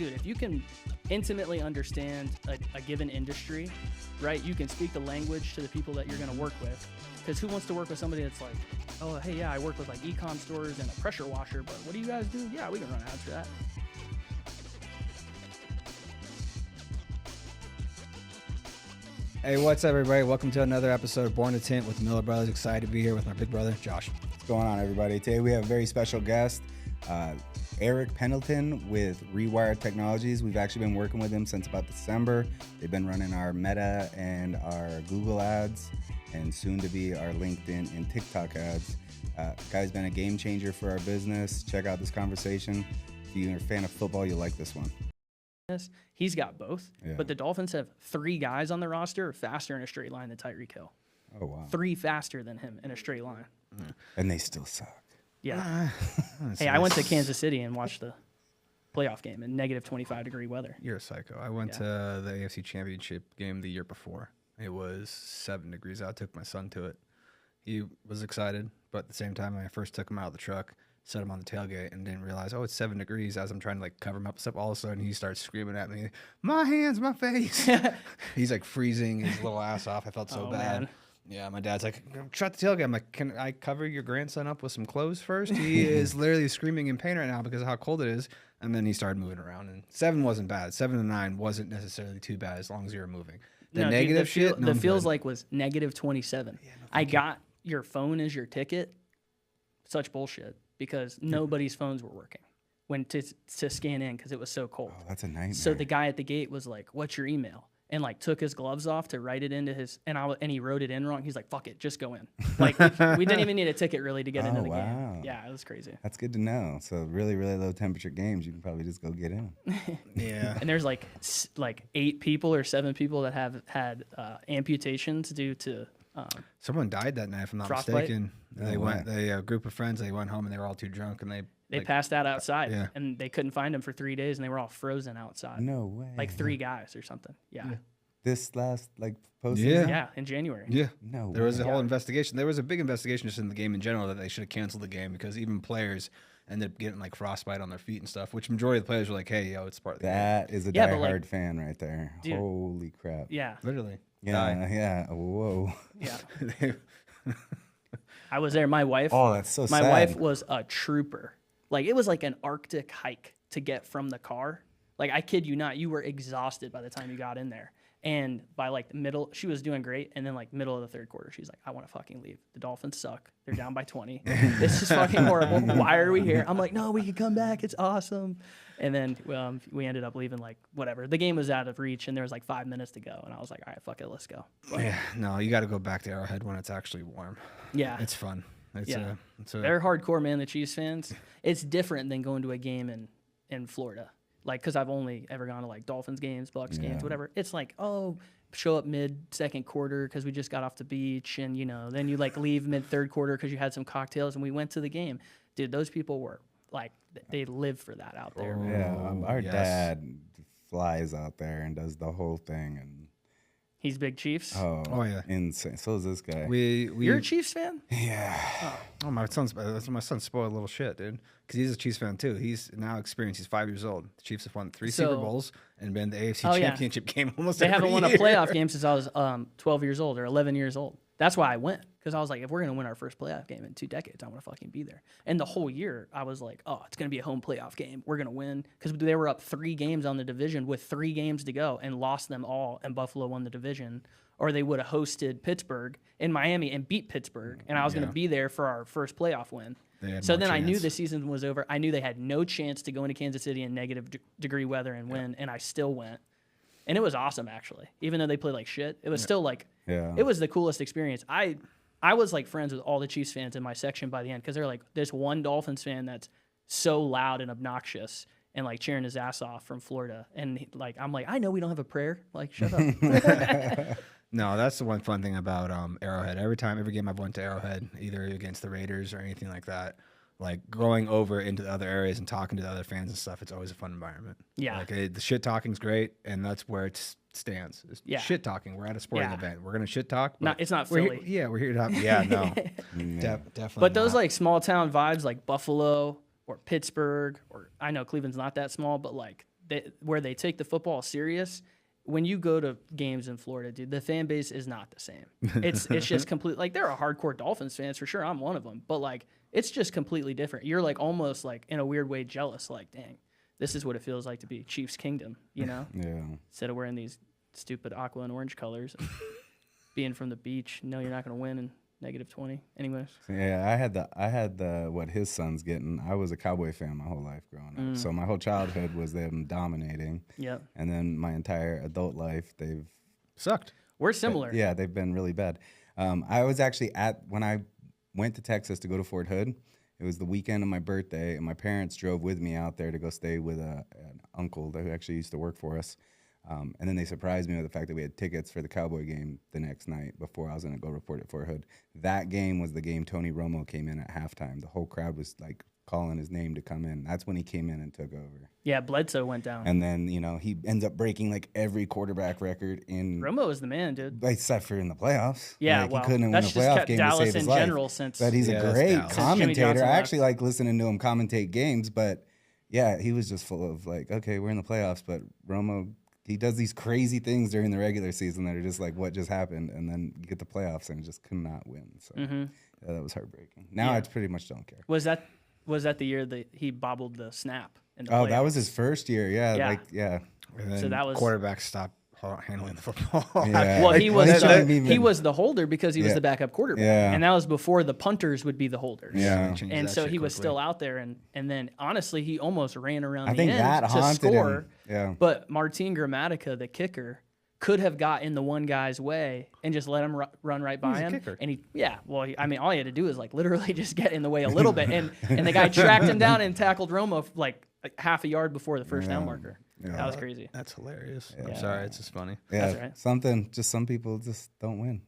dude, if you can intimately understand a given industry, right, you can speak the language to the people that you're going to work with. Because who wants to work with somebody that's like, oh, hey, yeah, I work with like e-com stores and a pressure washer, but what do you guys do? Yeah, we can run ads for that. Hey, what's up, everybody? Welcome to another episode of Born to Tint with the Miller Brothers. Excited to be here with my big brother, Josh. What's going on, everybody? Today we have a very special guest, Erik Pendleton with Rewired Technologies. We've actually been working with him since about December. They've been running our Meta and our Google ads, and soon to be our LinkedIn and TikTok ads. Guy's been a game changer for our business. Check out this conversation. If you're a fan of football, you'll like this one. He's got both, Yeah. but the Dolphins have 3 guys on the roster faster in a straight line than Tyreek Hill. Oh, wow. 3 faster than him in a straight line. And they still suck. Yeah. Hey, I went to Kansas City and watched the playoff game in negative 25-degree weather. You're a psycho. I went to the AFC Championship game the year before. It was 7 degrees out. I took my son to it. He was excited, but at the same time, when I first took him out of the truck, set him on the tailgate, and didn't realize, oh, it's 7 degrees. As I'm trying to like cover him up and stuff, all of a sudden he starts screaming at me, my hands, my face. He's like freezing his little ass off. I felt so bad. Man. Yeah, my dad's like, shut the tailgate. I'm like, can I cover your grandson up with some clothes first? He is literally screaming in pain right now because of how cold it is. And then he started moving around, and 7 wasn't bad. 7 to 9 wasn't necessarily too bad as long as you were moving. The negative shit, the feels like was negative 27. Yeah, no, I got your phone as your ticket. Such bullshit. Because nobody's phones were working when to scan in because it was so cold. Oh, that's a nightmare. So the guy at the gate was like, "What's your email?" And like took his gloves off to write it into his and he wrote it in wrong. He's like, "Fuck it, just go in." Like we didn't even need a ticket really to get into the game. Yeah, it was crazy. That's good to know. So really, really low temperature games, you can probably just go get in. Yeah. And there's like 8 people or 7 people that have had amputations due to. Someone died that night, if I'm not mistaken. A group of friends, they went home and they were all too drunk and they passed out outside and they couldn't find them for 3 days and they were all frozen outside. No way. Like 3 guys or something. Yeah. This last postseason? Yeah, in January. Yeah. No. There was a whole investigation. There was a big investigation just in the game in general that they should have canceled the game because even players ended up getting like frostbite on their feet and stuff, which majority of the players were like, hey, yo, it's part of the game. That is a diehard fan right there. Dude, holy crap. Yeah. Literally. Yeah, yeah. Whoa. Yeah. I was there. My wife. Oh, that's so sad. My wife was a trooper. Like, it was like an Arctic hike to get from the car. Like, I kid you not, you were exhausted by the time you got in there. And by like the middle, she was doing great. And then like middle of the third quarter, she's like, I want to fucking leave. The Dolphins suck. They're down by 20. This is fucking horrible. Why are we here? I'm like, no, we can come back. It's awesome. And then we ended up leaving like whatever. The game was out of reach and there was like 5 minutes to go. And I was like, all right, fuck it, let's go. But, yeah, no, you got to go back to Arrowhead when it's actually warm. Yeah. It's fun. They're hardcore, man, the Chiefs fans. It's different than going to a game in Florida. Like, because I've only ever gone to like Dolphins games, Bucks games, whatever. It's like, oh, show up mid-second quarter because we just got off the beach. And, then you like leave mid-third quarter because you had some cocktails and we went to the game. Dude, those people were like, they live for that out there. Yeah, our dad flies out there and does the whole thing. And he's big Chiefs? Oh yeah. Insane. So is this guy. You're a Chiefs fan? Yeah. Oh, my son's spoiled little shit, dude. Because he's a Chiefs fan, too. He's now experienced. He's 5 years old. The Chiefs have won 3 Super Bowls and been in the AFC Championship game almost every year. They haven't won a playoff game since I was 12 years old or 11 years old. That's why I went. Because I was like, if we're going to win our first playoff game in 2 decades, I want to fucking be there. And the whole year, I was like, oh, it's going to be a home playoff game. We're going to win. Because they were up 3 games on the division with 3 games to go and lost them all, and Buffalo won the division. Or they would have hosted Pittsburgh in Miami and beat Pittsburgh, and I was going to be there for our first playoff win. So then I knew the season was over. I knew they had no chance to go into Kansas City in negative degree weather and win, and I still went. And it was awesome, actually. Even though they played like shit, it was still like, it was the coolest experience. I was like friends with all the Chiefs fans in my section by the end because they're like this one Dolphins fan that's so loud and obnoxious and like cheering his ass off from Florida. And like, I'm like, I know we don't have a prayer. Like, shut up. No, that's the one fun thing about Arrowhead. Every game I've went to Arrowhead, either against the Raiders or anything like that, like going over into the other areas and talking to the other fans and stuff, it's always a fun environment. Yeah. Like the shit talking's great, and that's where it stands. It's shit talking. We're at a sporting event. We're gonna shit talk. It's not Philly. We're here to talk. Yeah, no, definitely. But those like small town vibes, like Buffalo or Pittsburgh, or I know Cleveland's not that small, but like where they take the football serious. When you go to games in Florida, dude, the fan base is not the same. It's just complete. Like, there are hardcore Dolphins fans for sure. I'm one of them, but like, it's just completely different. You're like almost like in a weird way jealous. Like, dang, this is what it feels like to be Chiefs Kingdom, you know? Yeah. Instead of wearing these stupid aqua and orange colors, and being from the beach, no, you're not going to win in -20. Anyways. Yeah, I had the what his son's getting. I was a Cowboy fan my whole life growing up. So my whole childhood was them dominating. Yep. And then my entire adult life, they've Sucked. We're similar. Yeah, they've been really bad. I was actually when I went to Texas to go to Fort Hood. It was the weekend of my birthday, and my parents drove with me out there to go stay with an uncle that actually used to work for us. And then they surprised me with the fact that we had tickets for the Cowboy game the next night before I was going to go report at Fort Hood. That game was the game Tony Romo came in at halftime. The whole crowd was like calling his name to come in. That's when he came in and took over. Yeah, Bledsoe went down. And then, he ends up breaking like every quarterback record in Romo is the man, dude. except for in the playoffs. Yeah, like, well, he couldn't win a that's just playoff kept game Dallas to save his in life. general since. But he's Yeah, a that's great Dallas. Since Jimmy commentator. Johnson I left. actually like listening to him commentate games, but yeah, he was just full of like, okay, we're in the playoffs, but Romo, he does these crazy things during the regular season that are just like, what just happened? And then you get the playoffs and just could not win. So yeah, that was heartbreaking. Now I pretty much don't care. Was that the year that he bobbled the snap in the Oh, playoffs? that was his first year. Yeah. Yeah. Like, yeah. And then So that was- quarterbacks stopped handling the football. Yeah. Well, he was shouldn't even- he was the holder because he was Yeah. the backup quarterback, Yeah. and that was before the punters would be the holders. Yeah. Changed And that so shit he was quickly. still out there, and then honestly, he almost ran around I the think end that to haunted score. him. Yeah. But Martin Gramatica, the kicker, could have got in the one guy's way and just let him run right by He's a him. kicker. And I mean, all he had to do is like literally just get in the way a little bit, and the guy tracked him down and tackled Romo like half a yard before the first down marker. Yeah. That was crazy. That's hilarious. Yeah. I'm sorry, it's just funny. Yeah. That's right. Some people just don't win.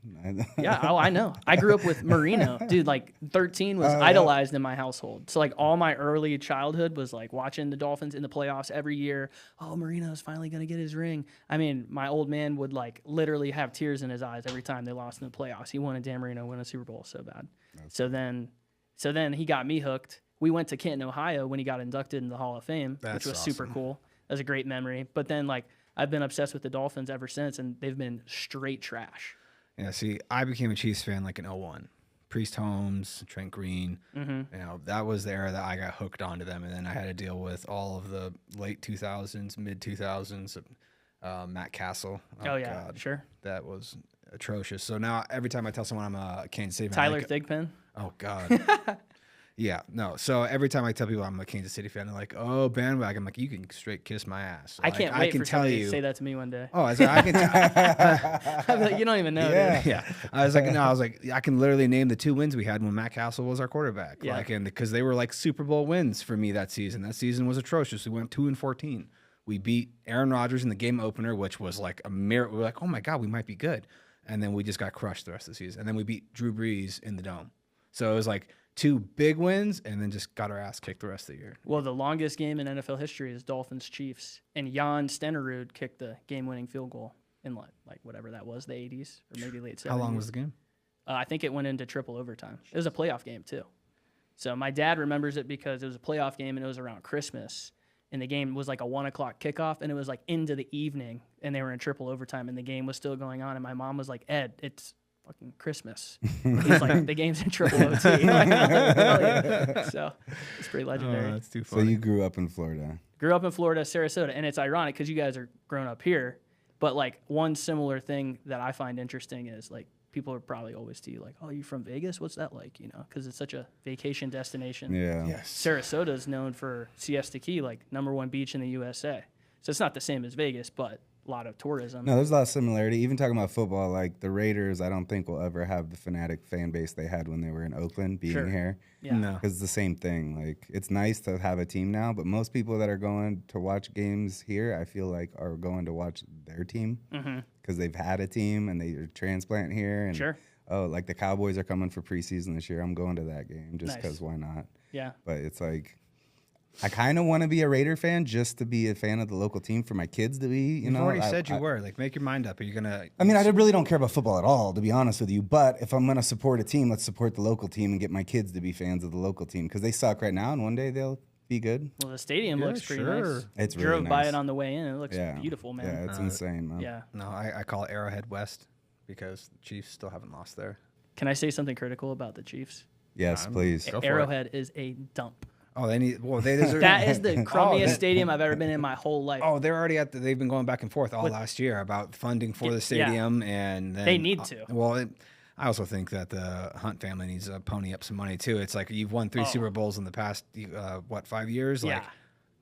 Yeah, I know. I grew up with Marino. Dude, like 13 was idolized in my household. So like all my early childhood was like watching the Dolphins in the playoffs every year. Oh, Marino's finally going to get his ring. I mean, my old man would like literally have tears in his eyes every time they lost in the playoffs. He wanted Dan Marino to win a Super Bowl so bad. So then he got me hooked. We went to Canton, Ohio when he got inducted in the Hall of Fame, That's which was super awesome. cool. That was a great memory. But then like I've been obsessed with the Dolphins ever since, and they've been straight trash. Yeah, see, I became a Chiefs fan like in 01. Priest Holmes, Trent Green. That was the era that I got hooked onto them, and then I had to deal with all of the late 2000s, mid 2000s, Matt Castle. Oh, yeah, sure. That was atrocious. So now every time I tell someone I'm a Kansas City fan, Tyler like, Thigpen. oh God. Yeah, no. So every time I tell people I'm a Kansas City fan, they're like, "Oh, bandwagon." I'm like, "You can straight kiss my ass." I Like, can't I wait can for tell somebody you. to say that to me one day. Oh, I was like, I can. I'd be like, you don't even know. Yeah. Dude. Yeah, I was like, no, I was like, I can literally name the 2 wins we had when Matt Castle was our quarterback. Yeah. Like, and because they were like Super Bowl wins for me that season. That season was atrocious. We went 2-14. We beat Aaron Rodgers in the game opener, which was like a miracle. We were like, oh my God, we might be good. And then we just got crushed the rest of the season. And then we beat Drew Brees in the Dome. So it was like 2 big wins, and then just got our ass kicked the rest of the year. Well, the longest game in NFL history is Dolphins Chiefs, and Jan Stenerud kicked the game-winning field goal in like whatever that was, the 80s or maybe late 70s. How long was the game? I think it went into triple overtime. It was a playoff game too. So my dad remembers it because it was a playoff game and it was around Christmas, and the game was like a 1 o'clock kickoff, and it was like into the evening, and they were in triple overtime, and the game was still going on, and my mom was like, "Ed, it's fucking Christmas." He's like, "The game's in triple OT." Like, hell yeah. So it's pretty legendary. that's too So funny. you grew up in Florida. Grew up in Florida, Sarasota, and it's ironic because you guys are grown up here. But like one similar thing that I find interesting is like people are probably always to you like, "Oh, you from Vegas? What's that like?" You know, because it's such a vacation destination. Yeah. Yes. Sarasota is known for Siesta Key, like #1 beach in the USA. So it's not the same as Vegas, but a lot of tourism. No, there's a lot of similarity. Even talking about football, like the Raiders, I don't think will ever have the fanatic fan base they had when they were in Oakland being Sure. here. Yeah. No. Because it's the same thing. Like, it's nice to have a team now, but most people that are going to watch games here, I feel like, are going to watch their team because they've had a team and they are transplant here. And, Sure. oh, like the Cowboys are coming for preseason this year. I'm going to that game just Nice. because why not? Yeah. But it's like, I kind of want to be a Raider fan just to be a fan of the local team for my kids to be, you You've know. already I- said you I- were. Like, make your mind up. Are you gonna? I mean, I really don't care about football at all, to be honest with you. But if I'm going to support a team, let's support the local team and get my kids to be fans of the local team because they suck right now, and one day they'll be good? Well, the stadium Yeah, looks pretty sure. nice. It's really Drove by nice. it on the way in. It looks Yeah. beautiful, man. Yeah, it's insane, man. Yeah. No, I call it Arrowhead West because the Chiefs still haven't lost there. Can I say something critical about the Chiefs? Yes, please. Go for it. Arrowhead is a dump. Oh, they deserve. That is the crummiest that- stadium I've ever been in my whole life. Oh, they're already they've been going back and forth all last year about funding for the stadium, and then, They need to. I also think that the Hunt family needs to pony up some money too. It's like you've won 3 Super Bowls in the past 5 years? Like, Yeah.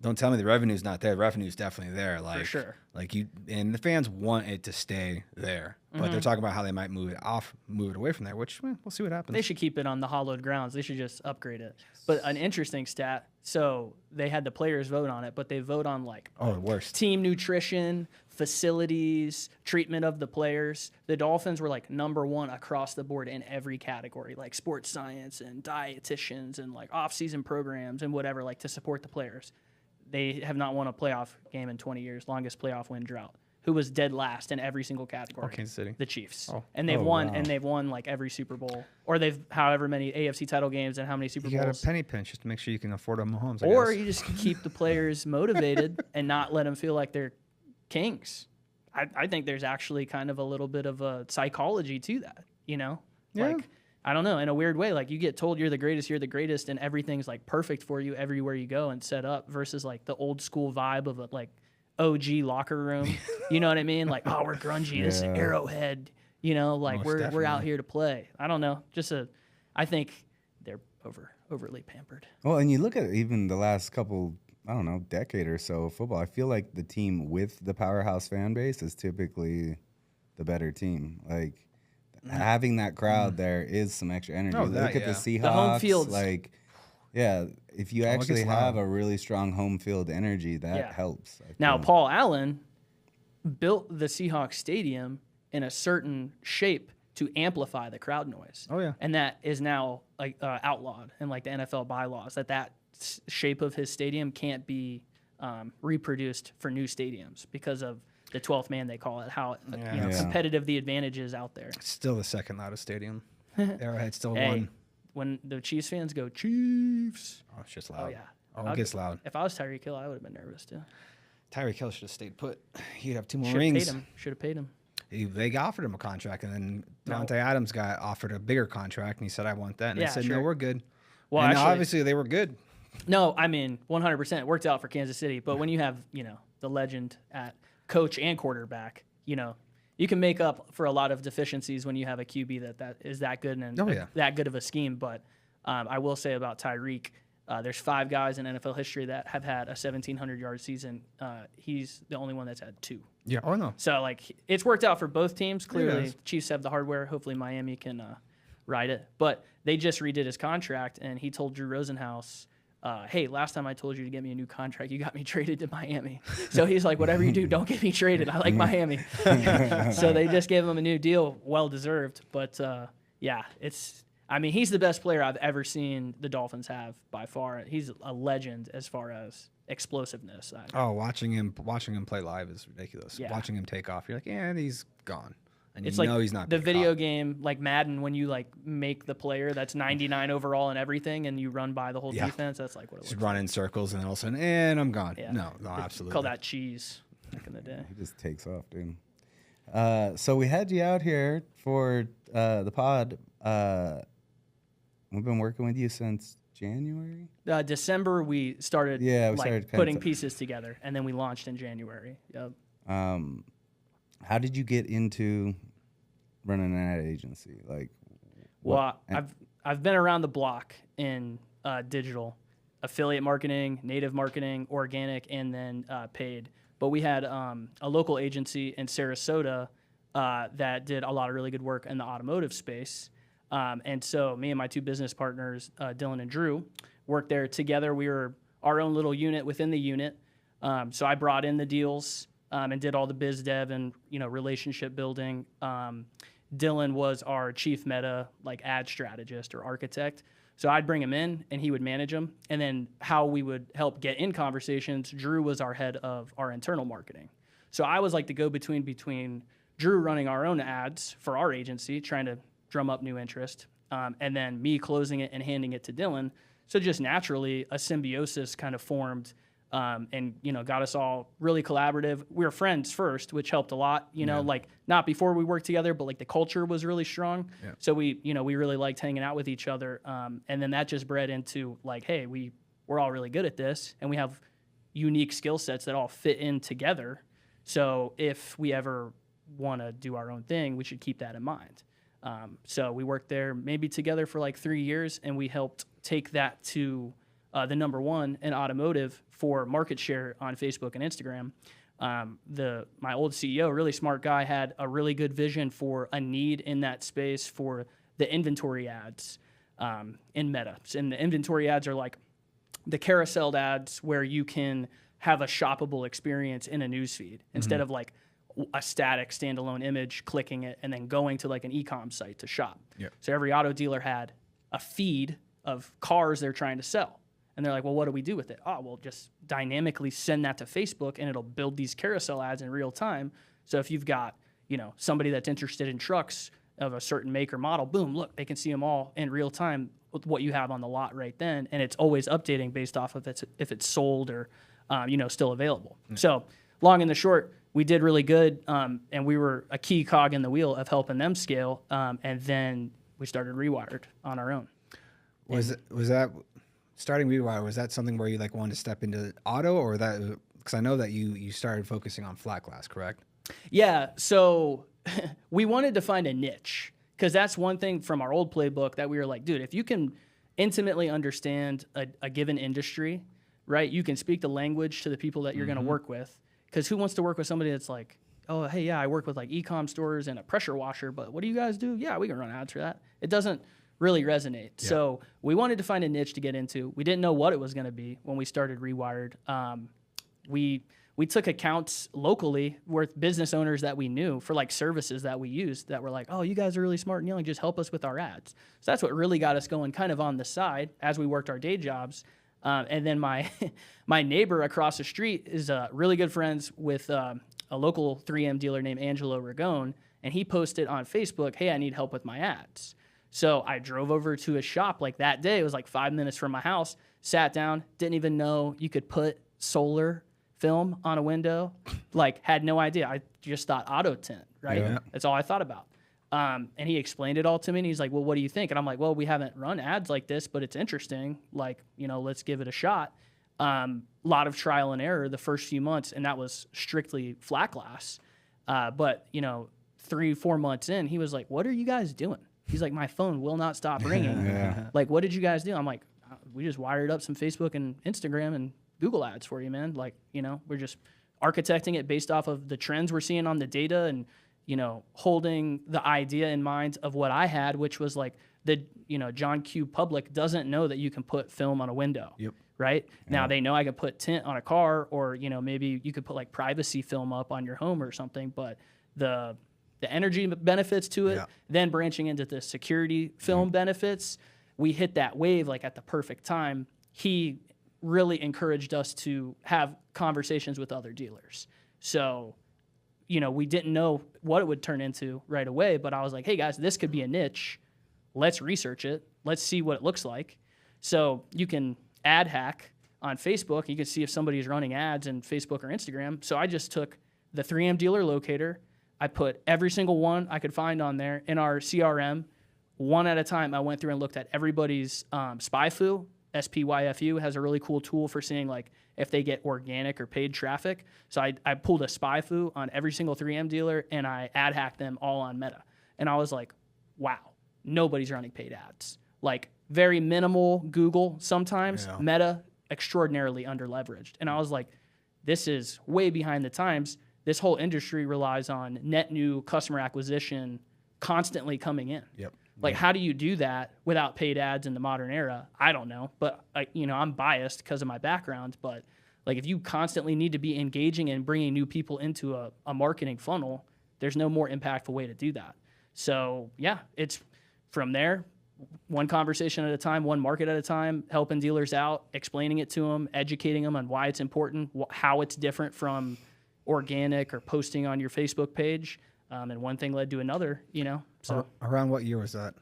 don't tell me the revenue's not there. The revenue's definitely there. Like, sure. Like and the fans want it to stay there, but they're talking about how they might move it away from there. Which we'll see what happens. They should keep it on the hollowed grounds. They should just upgrade it. But an interesting stat, so they had the players vote on it, but they vote on like the worst. team nutrition, facilities, treatment of the players. The Dolphins were like #1 across the board in every category, like sports science and dietitians and like off-season programs and whatever, like to support the players. They have not won a playoff game in 20 years, longest playoff win drought. Who was dead last in every single category? Kansas City. The Chiefs. Oh. And they've won wow. like every Super Bowl, or they've however many AFC title games and how many Super You got Bowls. a penny pinch just to make sure you can afford a Mahomes. I Or guess. you just keep the players motivated and not let them feel like they're kings. I think there's actually kind of a little bit of a psychology to that, you know? Yeah. Like, I don't know, in a weird way, like you get told you're the greatest, and everything's like perfect for you everywhere you go and set up versus like the old school vibe of a like OG locker room. You know what I mean? Like, oh, we're grungy. This is Yeah. Arrowhead. You know, like Most we're out definitely. here to play. I don't know. I think they're overly pampered. Well, and you look at even the last couple, I don't know, decade or so of football, I feel like the team with the powerhouse fan base is typically the better team. Like, having that crowd there is some extra energy. Oh, Look that, at the yeah. Seahawks. The home fields. Like, yeah, if you it actually gets have loud. a really strong home field energy, that Yeah. helps. I Now, feel. Paul Allen built the Seahawks stadium in a certain shape to amplify the crowd noise. Oh, yeah. And that is now like outlawed in like the NFL bylaws that shape of his stadium can't be reproduced for new stadiums because of the 12th man, they call it, how Yeah. competitive the advantage is out there. It's still the second loudest stadium. Arrowhead still Hey, won. when the Chiefs fans go, Chiefs. Oh, it's just loud. Oh, yeah. Oh, it gets loud. If I was Tyreek Hill, I would have been nervous too. Tyreek Hill should have stayed put. He'd have 2 more Should have rings. paid him. Should have paid him. They offered him a contract, and then No. Devontae Adams got offered a bigger contract, and he said, "I want that." And Yeah, they said, sure. "No, we're good." Well, and actually, obviously they were good. No, I mean 100%. It worked out for Kansas City, but when you have the legend at coach and quarterback, you can make up for a lot of deficiencies when you have a QB that is that good and Oh, yeah. that good of a scheme. But I will say about Tyreek, there's 5 guys in NFL history that have had a 1,700-yard season. He's the only one that's had 2. Yeah. Oh no. So like it's worked out for both teams. Clearly, has. Chiefs have the hardware. Hopefully, Miami can ride it. But they just redid his contract, and he told Drew Rosenhaus, "Hey, last time I told you to get me a new contract, you got me traded to Miami." So he's like, "Whatever you do, don't get me traded. I like Miami." So they just gave him a new deal, well deserved. But yeah, he's the best player I've ever seen the Dolphins have by far. He's a legend as far as explosiveness. Oh, watching him play live is ridiculous. Yeah. Watching him take off, you're like, "Yeah, he's gone." And It's you like know he's not the being video caught. game, like Madden, when you like make the player that's 99 overall and everything, and you run by the whole Yeah. defense. That's like what it Just looks run in circles, and then all of a sudden, and I'm gone. Yeah. No, They absolutely. Call that cheese back in the day. He just takes off, dude. So we had you out here for the pod. We've been working with you since January. December we started, Yeah, we like started kind putting of- pieces together, and then we launched in January. Yep. How did you get into running an ad agency? Like, Well, I've been around the block in digital, affiliate marketing, native marketing, organic, and then paid. But we had a local agency in Sarasota that did a lot of really good work in the automotive space. And so me and my 2 business partners, Dylan and Drew, worked there together. We were our own little unit within the unit. So I brought in the deals and did all the biz dev and relationship building. Dylan was our chief meta ad strategist or architect. So I'd bring him in and he would manage them. And then how we would help get in conversations, Drew was our head of our internal marketing. So I was like the go-between between Drew running our own ads for our agency, trying to drum up new interest, and then me closing it and handing it to Dylan So just naturally, a symbiosis kind of formed, and got us all really collaborative. We were friends first, which helped a lot. Like not before we worked together, but like the culture was really strong. Yeah. So we really liked hanging out with each other. And then that just bred into like, hey, we're all really good at this, and we have unique skill sets that all fit in together. So if we ever want to do our own thing, we should keep that in mind. So we worked there maybe together for like 3 years, and we helped take that to the number one in automotive for market share on Facebook and Instagram. My old CEO, really smart guy, had a really good vision for a need in that space for the inventory ads in Meta. And the inventory ads are like the carousel ads where you can have a shoppable experience in a newsfeed instead of like a static standalone image, clicking it, and then going to like an e-com site to shop. Yep. So every auto dealer had a feed of cars they're trying to sell. And they're like, well, what do we do with it? Oh, we'll just dynamically send that to Facebook, and it'll build these carousel ads in real time. So if you've got, somebody that's interested in trucks of a certain make or model, boom, look, they can see them all in real time with what you have on the lot right then. And it's always updating based off of if it's sold or, still available. So long and the short, we did really good, and we were a key cog in the wheel of helping them scale. And then we started Rewired on our own. Was that starting Rewired? Was that something where you like wanted to step into auto, or that? Because I know that you started focusing on flat glass, correct? Yeah. So we wanted to find a niche, because that's one thing from our old playbook that we were like, dude, if you can intimately understand a given industry, right? You can speak the language to the people that you're going to work with. Because who wants to work with somebody that's like, oh, hey, yeah, I work with like e-com stores and a pressure washer, but what do you guys do? Yeah, we can run ads for that. It doesn't really resonate. Yeah. So we wanted to find a niche to get into. We didn't know what it was going to be when we started Rewired. We took accounts locally with business owners that we knew for like services that we used that were like, oh, you guys are really smart and young, just help us with our ads. So that's what really got us going kind of on the side as we worked our day jobs. And then my neighbor across the street is really good friends with a local 3M dealer named Angelo Ragone, and he posted on Facebook, hey, I need help with my ads. So I drove over to his shop like that day. It was like 5 minutes from my house, sat down, didn't even know you could put solar film on a window, like had no idea. I just thought auto tint, right? Yeah. That's all I thought about. And he explained it all to me, and he's like, well, what do you think? And I'm like, well, we haven't run ads like this, but it's interesting. Like, let's give it a shot. Lot of trial and error the first few months, and that was strictly flat glass. But 3-4 months in, he was like, what are you guys doing? He's like, my phone will not stop ringing. Yeah. Like, what did you guys do? I'm like, we just wired up some Facebook and Instagram and Google ads for you, man. Like, we're just architecting it based off of the trends we're seeing on the data and, holding the idea in mind of what I had, which was like John Q public doesn't know that you can put film on a window. Yep. Right? Yeah. Now they know I can put tint on a car, or, maybe you could put like privacy film up on your home or something, but the energy benefits to it, then branching into the security film benefits, we hit that wave like at the perfect time. He really encouraged us to have conversations with other dealers. So, we didn't know what it would turn into right away, but I was like, hey guys, this could be a niche. Let's research it. Let's see what it looks like. So you can ad hack on Facebook. You can see if somebody's running ads in Facebook or Instagram. So I just took the 3M dealer locator. I put every single one I could find on there in our CRM. One at a time, I went through and looked at everybody's SPYFU. SPYFU has a really cool tool for seeing like if they get organic or paid traffic. So I pulled a SPYFU on every single 3M dealer, and I ad hacked them all on Meta. And I was like, wow, nobody's running paid ads. Like very minimal Google sometimes, Meta extraordinarily under leveraged. And I was like, this is way behind the times. This whole industry relies on net new customer acquisition constantly coming in. Yep. Like, how do you do that without paid ads in the modern era? I don't know. But, I'm biased because of my background. But, like, if you constantly need to be engaging and bringing new people into a marketing funnel, there's no more impactful way to do that. So, yeah, it's from there, one conversation at a time, one market at a time, helping dealers out, explaining it to them, educating them on why it's important, how it's different from organic or posting on your Facebook page. And one thing led to another, So around what year was that?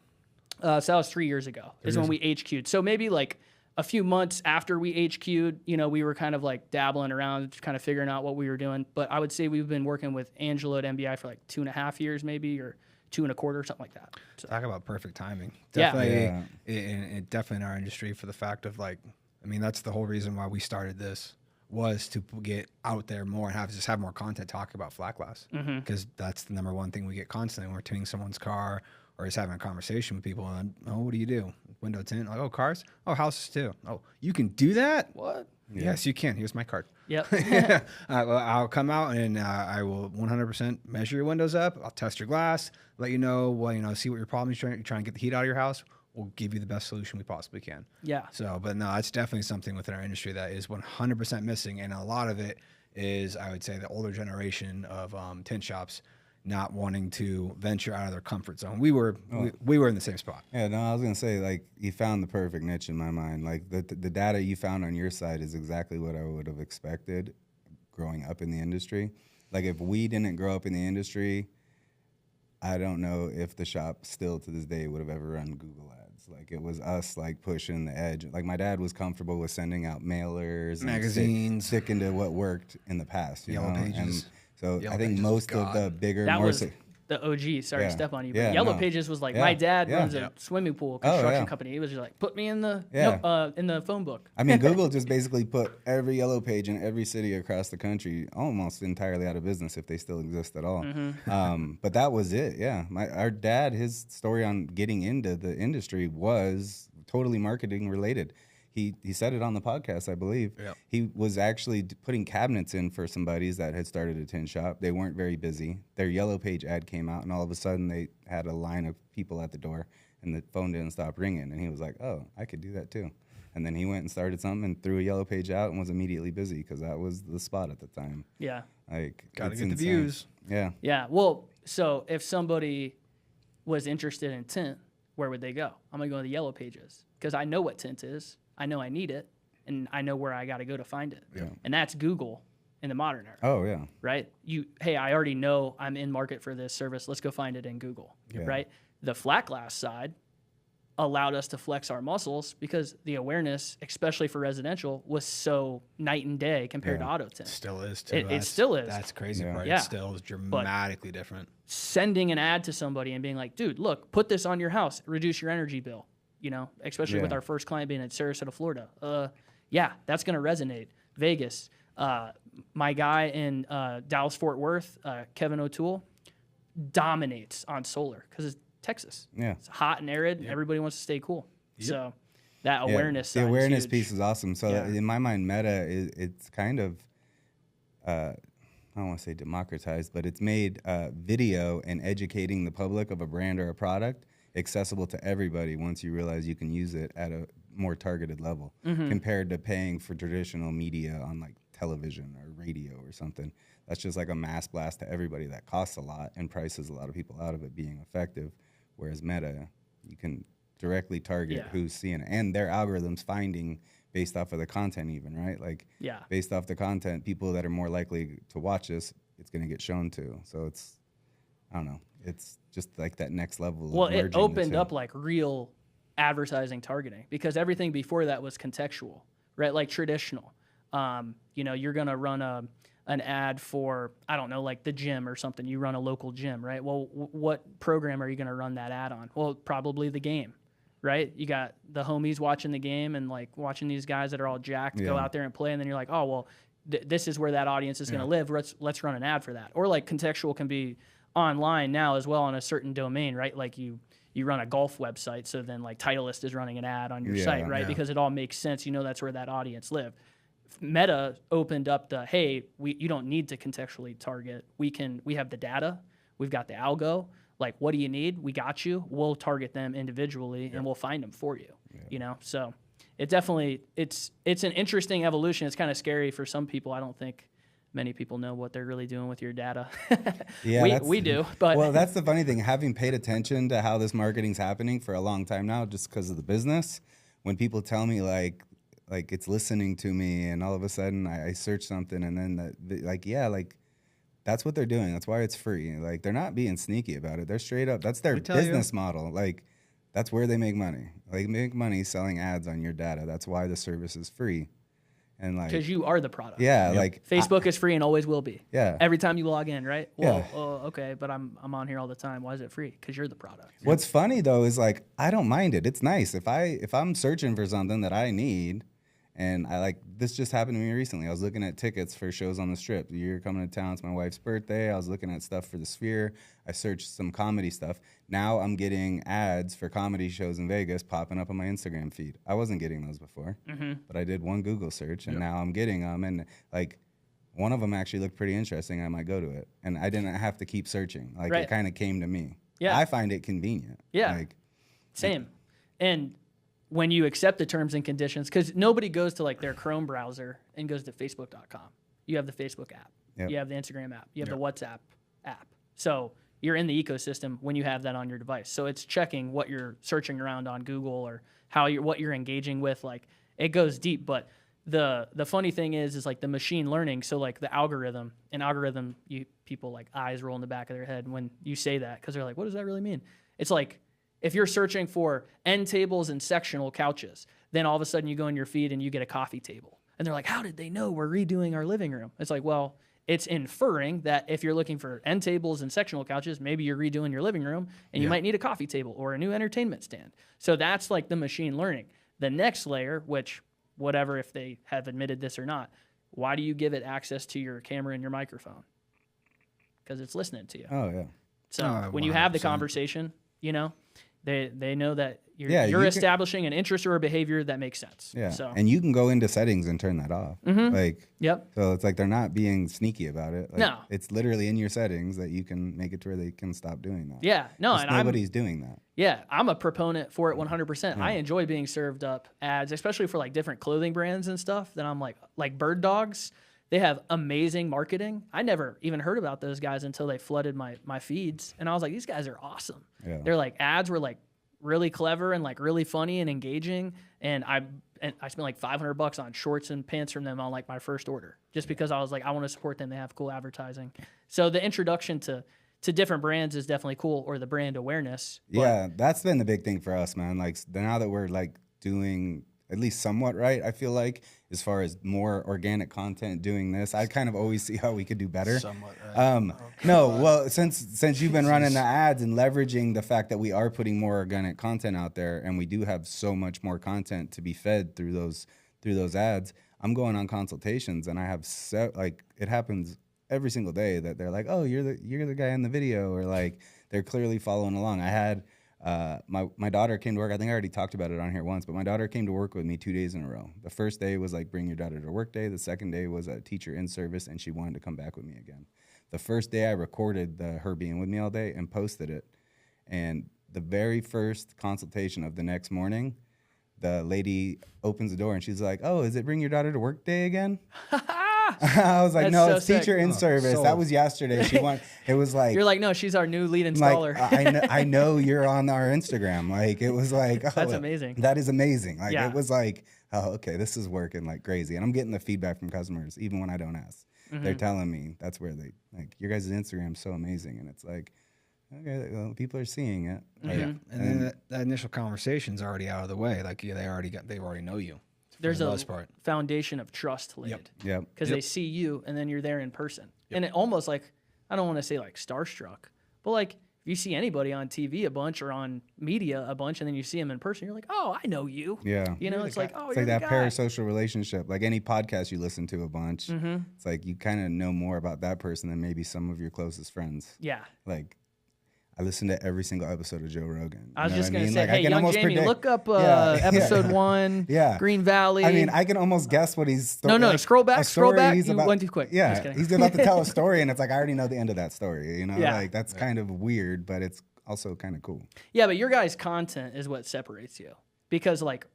So that was 3 years ago. Is when we HQ'd. So maybe like a few months after we HQ'd, you know, we were kind of like dabbling around, kind of figuring out what we were doing. But I would say we've been working with Angelo at MBI for like 2.5 years, maybe, or 2.25, something like that. So. Talk about perfect timing. Yeah. Definitely, definitely in our industry, for the fact of like, I mean, that's the whole reason why we started this, was to get out there more and have more content talking about flat glass, because that's the number one thing we get constantly when we're tuning someone's car or just having a conversation with people. And oh, what do you do? Window tint? Like, oh, cars? Oh, houses too. Oh, you can do that? What? Yeah. Yes, you can. Here's my card. Yep. Well, I'll come out and I will 100% measure your windows up. I'll test your glass, let you know, well, you know, see what your problem is. You're trying to get the heat out of your house. We'll give you the best solution we possibly can. Yeah. So, but no, it's definitely something within our industry that is 100% missing. And a lot of it is, I would say, the older generation of tint shops not wanting to venture out of their comfort zone. We were in the same spot. Yeah, no, I was gonna say, like, you found the perfect niche in my mind. Like the data you found on your side is exactly what I would have expected growing up in the industry. Like, if we didn't grow up in the industry, I don't know if the shop still to this day would have ever run Google ads. Like, it was us like pushing the edge. Like, my dad was comfortable with sending out mailers, magazines, sticking to what worked in the past. Yellow Pages. And so Yellow I think Pages most of the bigger, that more was the OG. Sorry to step on you, but Yellow Pages was like, my dad runs a swimming pool construction company. He was just like, put me in the phone book. I mean, Google just basically put every Yellow Page in every city across the country almost entirely out of business, if they still exist at all. But that was it. Yeah, our dad, his story on getting into the industry was totally marketing related. He said it on the podcast, I believe. Yep. He was actually putting cabinets in for some buddies that had started a tin shop. They weren't very busy. Their Yellow Page ad came out, and all of a sudden they had a line of people at the door, and the phone didn't stop ringing. And he was like, oh, I could do that too. And then he went and started something and threw a Yellow Page out and was immediately busy because that was the spot at the time. Yeah. Like, gotta get insane. the views. Yeah. Yeah. Well, so if somebody was interested in tint, where would they go? I'm going to go to the Yellow Pages because I know what tint is. I know I need it, and I know where I got to go to find it. Yeah. And that's Google in the modern era. Oh, yeah. Right? Hey, I already know I'm in market for this service. Let's go find it in Google. Yeah. Right? The flat glass side allowed us to flex our muscles because the awareness, especially for residential, was so night and day compared to auto tint. Still is, too. It still is. That's crazy part. Yeah. It still is dramatically different. Sending an ad to somebody and being like, dude, look, put this on your house, reduce your energy bill. You know, especially with our first client being in Sarasota, Florida. Yeah, that's going to resonate. Vegas. My guy in Dallas, Fort Worth, Kevin O'Toole, dominates on solar because it's Texas. Yeah. It's hot and arid. Yep. Everybody wants to stay cool. Yep. So that awareness the awareness piece is awesome. So in my mind, Meta, it's kind of, I don't want to say democratized, but it's made video and educating the public of a brand or a product accessible to everybody once you realize you can use it at a more targeted level compared to paying for traditional media on like television or radio or something. That's just like a mass blast to everybody that costs a lot and prices a lot of people out of it being effective. Whereas Meta, you can directly target who's seeing it and their algorithms finding based off of the content even, right? Like based off the content, people that are more likely to watch this, it's going to get shown to. So it's, I don't know. It's just like that next level. Well, it opened up like real advertising targeting because everything before that was contextual, right? Like traditional. You know, you're going to run an ad for, I don't know, like the gym or something. You run a local gym, right? Well, what program are you going to run that ad on? Well, probably the game, right? You got the homies watching the game and like watching these guys that are all jacked go out there and play. And then you're like, oh, well, this is where that audience is going to live. Let's run an ad for that. Or like contextual can be online now as well on a certain domain, right? Like you run a golf website, so then like Titleist is running an ad on your site, right? Because it all makes sense. You know that's where that audience live. Meta opened up the, hey, you don't need to contextually target. We have the data, we've got the algo. Like, what do you need? We got you. We'll target them individually and we'll find them for you. You know, so it definitely it's an interesting evolution. It's kind of scary for some people. I don't think many people know what they're really doing with your data. We do, but well, that's the funny thing. Having paid attention to how this marketing's happening for a long time now, just because of the business, when people tell me like it's listening to me, and all of a sudden I search something, and then that's what they're doing. That's why it's free. Like they're not being sneaky about it. They're straight up. That's their business model. Like That's where they make money. They make money selling ads on your data. That's why the service is free. And like, because you are the product. yeah, like Facebook is free and always will be. Yeah. Every time you log in, right? Well, Yeah. Okay, but I'm on here all the time. Why is it free? Because you're the product. What's funny though is like I don't mind it. It's nice if I'm searching for something that I need, and I like this just happened to me recently. I was looking at tickets for shows on the Strip. You're coming to town. It's my wife's birthday. I was looking at stuff for the Sphere. I searched some comedy stuff. Now I'm getting ads for comedy shows in Vegas popping up on my Instagram feed. I wasn't getting those before, but I did one Google search, and now I'm getting them. And like one of them actually looked pretty interesting. I might go to it, and I didn't have to keep searching. Like it kind of came to me. Yeah, I find it convenient. Yeah, like, same. And when you accept the terms and conditions, because nobody goes to like their Chrome browser and goes to Facebook.com. You have the Facebook app. Yep. You have the Instagram app. You have the WhatsApp app. So you're in the ecosystem when you have that on your device. So it's checking what you're searching around on Google or what you're engaging with. Like it goes deep. But the funny thing is like the machine learning. So like the algorithm, people like eyes roll in the back of their head when you say that because they're like, what does that really mean? It's like, if you're searching for end tables and sectional couches, then all of a sudden you go in your feed and you get a coffee table. And they're like, how did they know we're redoing our living room? It's like, well, it's inferring that if you're looking for end tables and sectional couches, maybe you're redoing your living room and you might need a coffee table or a new entertainment stand. So that's like the machine learning. The next layer, which whatever if they have admitted this or not, why do you give it access to your camera and your microphone? Because it's listening to you. oh yeah. So when you have the conversation, they know that Yeah, you're you establishing an interest or a behavior that makes sense. Yeah, So, and you can go into settings and turn that off. Like, yep. so it's like they're not being sneaky about it. Like, No. it's literally in your settings that you can make it to where they can stop doing that. Yeah. No, Just and nobody's doing that. Yeah, I'm a proponent for it 100%. I enjoy being served up ads, especially for like different clothing brands and stuff. That I'm like Bird Dogs. They have amazing marketing. I never even heard about those guys until they flooded my feeds, and I was like, these guys are awesome. Yeah. Their like ads were like really clever and like really funny and engaging, and I spent like $500 on shorts and pants from them on like my first order, just because I was like, I want to support them. They have cool advertising. So the introduction to different brands is definitely cool, or the brand awareness. Yeah, that's been the big thing for us, man. Like now that we're like doing at least somewhat right, I feel like, as far as more organic content doing this, I kind of always see how we could do better. Somewhat right. No, well, since you've been running the ads and leveraging the fact that we are putting more organic content out there, and we do have so much more content to be fed through those ads, I'm going on consultations, and I have it happens every single day that they're like, oh, you're the guy in the video, or like they're clearly following along. I had my daughter came to work. I think I already talked about it on here once, but my daughter came to work with me 2 days in a row. The first day was like, bring your daughter to work day. The second day was a teacher in service, and she wanted to come back with me again. The first day I recorded her being with me all day and posted it. And the very first consultation of the next morning, the lady opens the door and she's like, oh, is it bring your daughter to work day again? I was like, That's no, so it's teacher sick. in service. So- That was yesterday. It was like, You're like, no, she's our new lead like, installer. I know you're on our Instagram. Like, it was like, oh, That's amazing. That is amazing. Like, Yeah. it was like, oh, okay, this is working like crazy. And I'm getting the feedback from customers, even when I don't ask. They're telling me that's where they, like, your guys' Instagram is so amazing. And it's like, okay, well, people are seeing it. Like, And then that initial conversation's already out of the way. Like, yeah, they already know you. There's for the a most part. foundation of trust laid. Yep. Because they see you and then you're there in person. And it almost like, I don't want to say like starstruck, but like if you see anybody on TV a bunch or on media a bunch and then you see them in person, you're like, oh, I know you. Yeah. You know, it's like, oh, It's you're like the that guy. parasocial relationship. Like any podcast you listen to a bunch, it's like you kind of know more about that person than maybe some of your closest friends. Yeah. Like, I listen to every single episode of Joe Rogan. I was You know just what going to mean? say, Like, I hey, can young almost Jamie, predict- look up Yeah, episode 1, Yeah. Green Valley. I mean, I can almost guess what he's. No, scroll back, a scroll story back. he's You about- went too quick. Just Yeah, kidding. he's about to tell a story, and it's like I already know the end of that story. You know, Yeah. like that's kind of weird, but it's also kind of cool. Yeah, but your guys' content is what separates you. Because like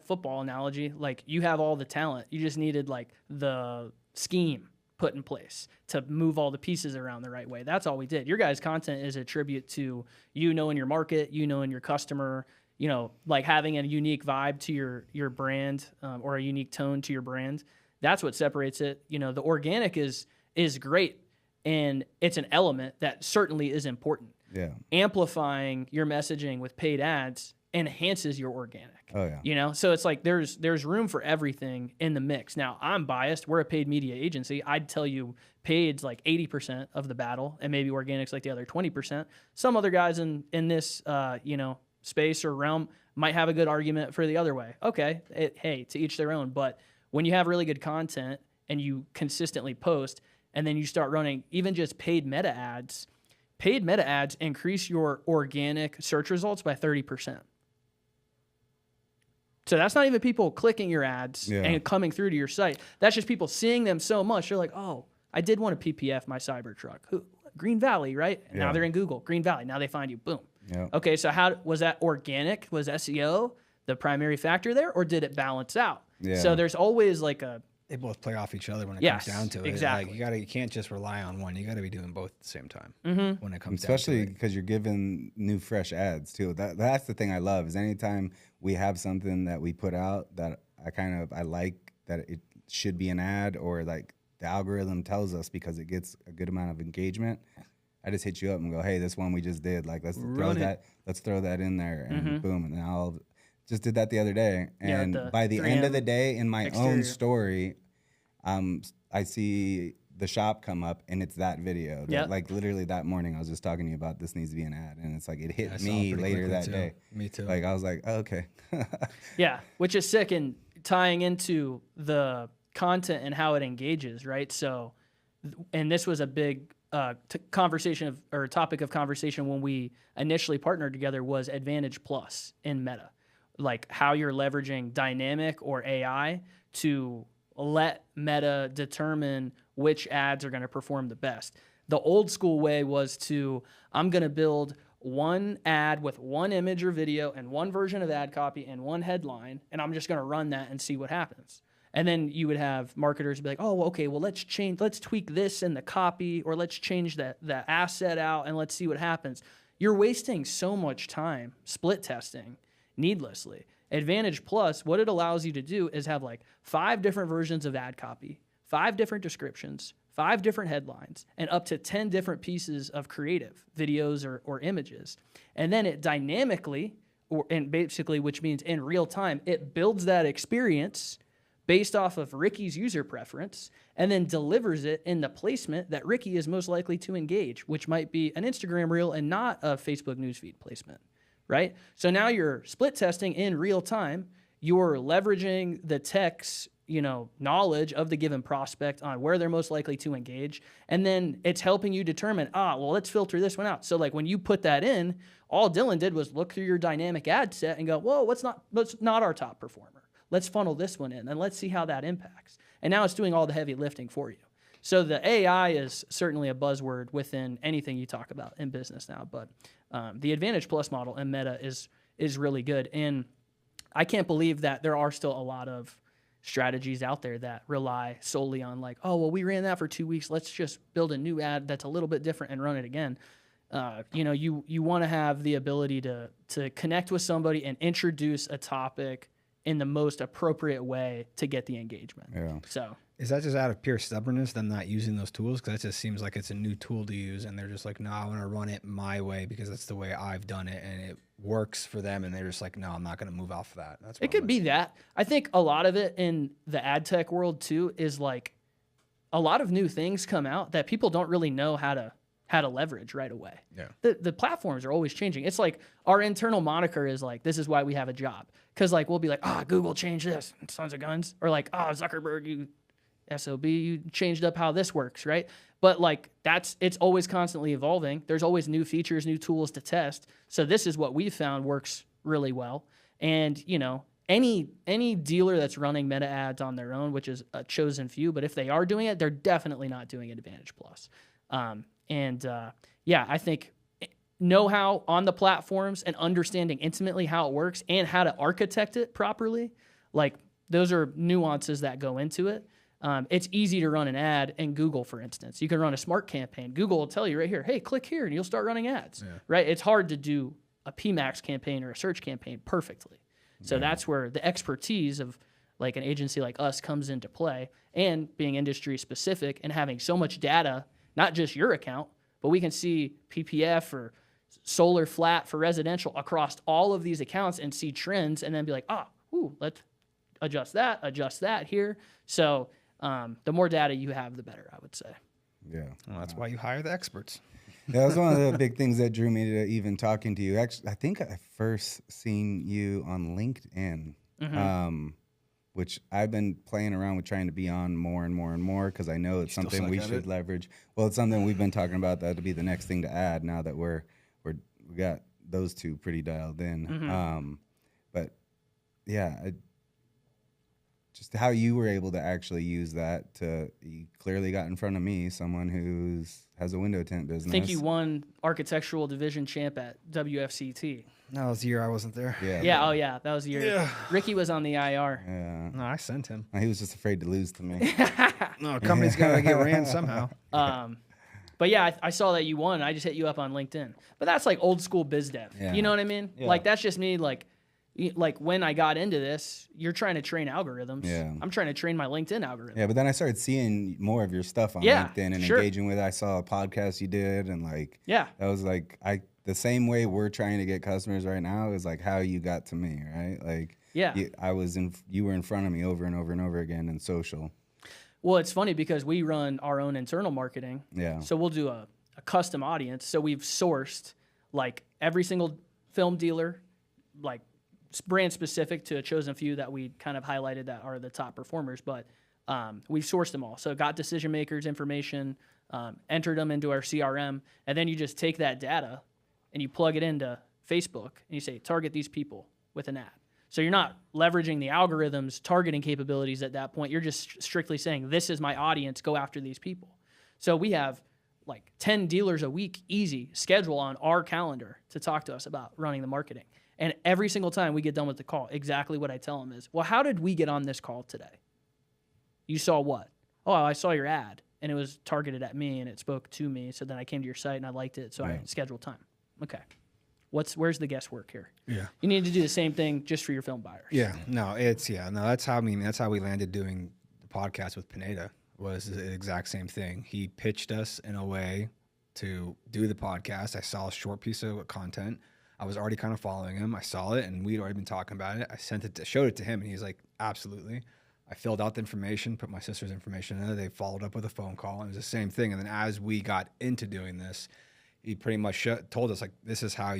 football analogy, like you have all the talent. You just needed like the scheme put in place to move all the pieces around the right way. That's all we did. Your guys' content is a tribute to you knowing your market, you knowing your customer, you know, like having a unique vibe to your brand or a unique tone to your brand. That's what separates it. You know, the organic is great, and it's an element that certainly is important. Yeah. amplifying your messaging with paid ads enhances your organic. Oh yeah. You know, so it's like there's room for everything in the mix. Now, I'm biased. We're a paid media agency. I'd tell you paid's like 80% of the battle, and maybe organic's like the other 20%. Some other guys in this space or realm might have a good argument for the other way. Okay, hey, to each their own. But when you have really good content and you consistently post, and then you start running even just paid meta ads increase your organic search results by 30%. So that's not even people clicking your ads and coming through to your site. That's just people seeing them so much. They're like, oh, I did want to PPF my Cybertruck. Green Valley, right? And now they're in Google. Green Valley. Now they find you. Boom. Yeah. Okay, so how was that organic? Was SEO the primary factor there, or did it balance out? Yeah. So there's always like a... They both play off each other when it Yes, comes down to it. exactly. Like you can't just rely on one. You got to be doing both at the same time when it comes Especially down to it. because you're giving new, fresh ads too. That's the thing I love is anytime we have something that we put out that I like that it should be an ad, or like the algorithm tells us because it gets a good amount of engagement. I just hit you up and go, hey, this one we just did, like let's throw that in there, and boom, and I'll just did that the other day, and by the end of the day, in my own story, I see the shop come up, and it's that video. Like literally that morning, I was just talking to you about this needs to be an ad, and it's like it hit me later that day. Me too. Like I was like, oh, okay. Yeah, which is sick, and tying into the content and how it engages, right? So, and this was a big topic of conversation when we initially partnered together was Advantage Plus in Meta, like how you're leveraging dynamic or AI to let Meta determine which ads are going to perform the best. The old school way was I'm going to build one ad with one image or video and one version of ad copy and one headline, and I'm just going to run that and see what happens. And then you would have marketers be like, oh, okay, well, let's tweak this in the copy, or let's change the asset out and let's see what happens. You're wasting so much time split testing needlessly. Advantage Plus, what it allows you to do is have like 5 different versions of ad copy, 5 different descriptions, 5 different headlines, and up to 10 different pieces of creative, videos or images. And then it dynamically, and basically, which means in real time, it builds that experience based off of Ricky's user preference, and then delivers it in the placement that Ricky is most likely to engage, which might be an Instagram reel and not a Facebook newsfeed placement, right? So now you're split testing in real time. You're leveraging the tech's knowledge of the given prospect on where they're most likely to engage, and then it's helping you determine, well, let's filter this one out. So like when you put that in, all Dylan did was look through your dynamic ad set and go, whoa, what's not our top performer? Let's funnel this one in, and let's see how that impacts. And now it's doing all the heavy lifting for you. So the AI is certainly a buzzword within anything you talk about in business now. But the Advantage Plus model in Meta is really good. And I can't believe that there are still a lot of strategies out there that rely solely on like, oh, well, we ran that for 2 weeks. Let's just build a new ad that's a little bit different and run it again. You want to have the ability to connect with somebody and introduce a topic in the most appropriate way to get the engagement. Yeah. So is that just out of pure stubbornness, them not using those tools? Because that just seems like it's a new tool to use, and they're just like, no, I want to run it my way because that's the way I've done it, and it works for them, and they're just like, no, I'm not going to move off of that. That's it could be that. I think a lot of it in the ad tech world too is like a lot of new things come out that people don't really know how to leverage right away. Yeah. The platforms are always changing. It's like our internal moniker is like, this is why we have a job. Because like we'll be like, Google changed this, sons of guns. Or like, Zuckerberg, you SOB, you changed up how this works, right? But like it's always constantly evolving. There's always new features, new tools to test. So this is what we've found works really well. And any dealer that's running meta ads on their own, which is a chosen few, but if they are doing it, they're definitely not doing Advantage Plus. I think know-how on the platforms and understanding intimately how it works and how to architect it properly, like those are nuances that go into it. It's easy to run an ad in Google, for instance. You can run a smart campaign. Google will tell you right here, hey, click here and you'll start running ads, right? It's hard to do a PMAX campaign or a search campaign perfectly. So that's where the expertise of like an agency like us comes into play, and being industry specific and having so much data, not just your account, but we can see PPF or solar flat for residential across all of these accounts and see trends and then be like, let's adjust that here. So the more data you have, the better, I would say. Yeah. Well, that's why you hire the experts. That was one of the big things that drew me to even talking to you. Actually, I think I first seen you on LinkedIn, which I've been playing around with trying to be on more and more and more because I know it's something we should leverage. Well, it's something we've been talking about that to be the next thing to add now that we got those two pretty dialed in. But yeah, just how you were able to actually use that you clearly got in front of me, someone who has a window tint business. I think you won architectural division champ at WFCT. That was the year I wasn't there. Yeah. Oh yeah, that was the year. Yeah. Ricky was on the IR. Yeah. No, I sent him. He was just afraid to lose to me. No, company's got to get ran somehow. But yeah, I saw that you won. I just hit you up on LinkedIn. But that's like old school biz dev. Yeah. You know what I mean? Yeah. Like that's just me. Like when I got into this, you're trying to train algorithms. Yeah. I'm trying to train my LinkedIn algorithm. Yeah, but then I started seeing more of your stuff on LinkedIn and sure. engaging with it. I saw a podcast you did, and that was like the same way we're trying to get customers right now is like how you got to me, right? Like you were in front of me over and over and over again in social. Well, it's funny because we run our own internal marketing. Yeah. So we'll do a custom audience. So we've sourced like every single film dealer, like brand specific to a chosen few that we kind of highlighted that are the top performers, but we've sourced them all. So got decision makers information, entered them into our CRM, and then you just take that data and you plug it into Facebook and you say, target these people with an ad. So you're not leveraging the algorithm's targeting capabilities at that point. You're just strictly saying, this is my audience, go after these people. So we have like 10 dealers a week, easy, schedule on our calendar to talk to us about running the marketing. And every single time we get done with the call, exactly what I tell them is, well, how did we get on this call today? You saw what? Oh, I saw your ad, and it was targeted at me, and it spoke to me. So then I came to your site, and I liked it, so I scheduled time. Okay. Where's the guesswork here? Yeah. You need to do the same thing just for your film buyers. Yeah. That's how we landed doing the podcast with Pineda, was the exact same thing. He pitched us in a way to do the podcast. I saw a short piece of content. I was already kind of following him. I saw it, and we'd already been talking about it. I showed it to him, and he's like, absolutely. I filled out the information, put my sister's information in there. They followed up with a phone call, and it was the same thing. And then as we got into doing this, he pretty much told us, like, this is how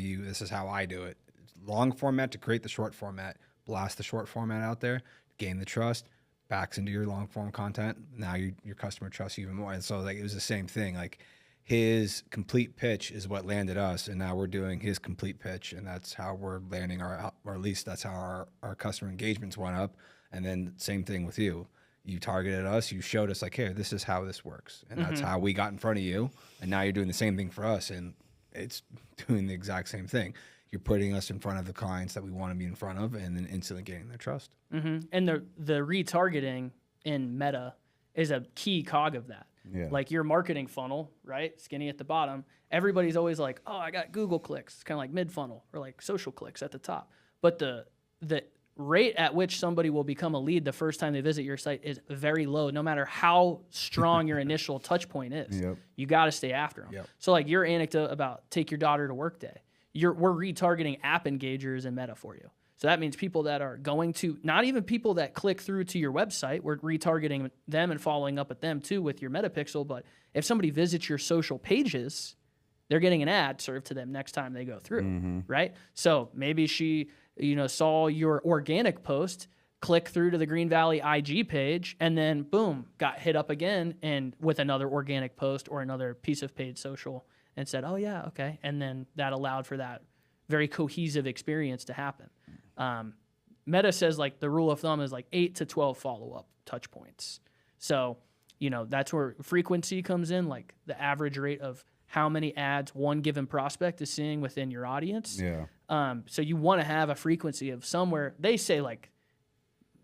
I do it. Long format to create the short format, blast the short format out there, gain the trust, backs into your long form content. Now your customer trusts you even more. And so like it was the same thing. Like his complete pitch is what landed us, and now we're doing his complete pitch, and that's how we're landing or at least that's how our customer engagements went up. And then same thing with you. You targeted us, you showed us like, hey, this is how this works. And that's how we got in front of you. And now you're doing the same thing for us, and it's doing the exact same thing. You're putting us in front of the clients that we want to be in front of, and then instantly gaining their trust. And the retargeting in Meta is a key cog of that. Yeah. Like your marketing funnel, right? Skinny at the bottom. Everybody's always like, oh, I got Google clicks. It's kind of like mid funnel or like social clicks at the top. But the rate at which somebody will become a lead the first time they visit your site is very low, no matter how strong your initial touch point is. Yep. You got to stay after them. Yep. So like your anecdote about take your daughter to work day, we're retargeting app engagers in Meta for you. So that means people that are going to, not even people that click through to your website, we're retargeting them and following up at them too with your Metapixel. But if somebody visits your social pages, they're getting an ad served to them next time they go through, right? So maybe she, saw your organic post, click through to the Green Valley IG page, and then boom, got hit up again and with another organic post or another piece of paid social and said, oh yeah, okay. And then that allowed for that very cohesive experience to happen. Meta says like the rule of thumb is like 8 to 12 follow-up touch points. So, that's where frequency comes in, like the average rate of how many ads one given prospect is seeing within your audience. Yeah. So you want to have a frequency of somewhere, they say like,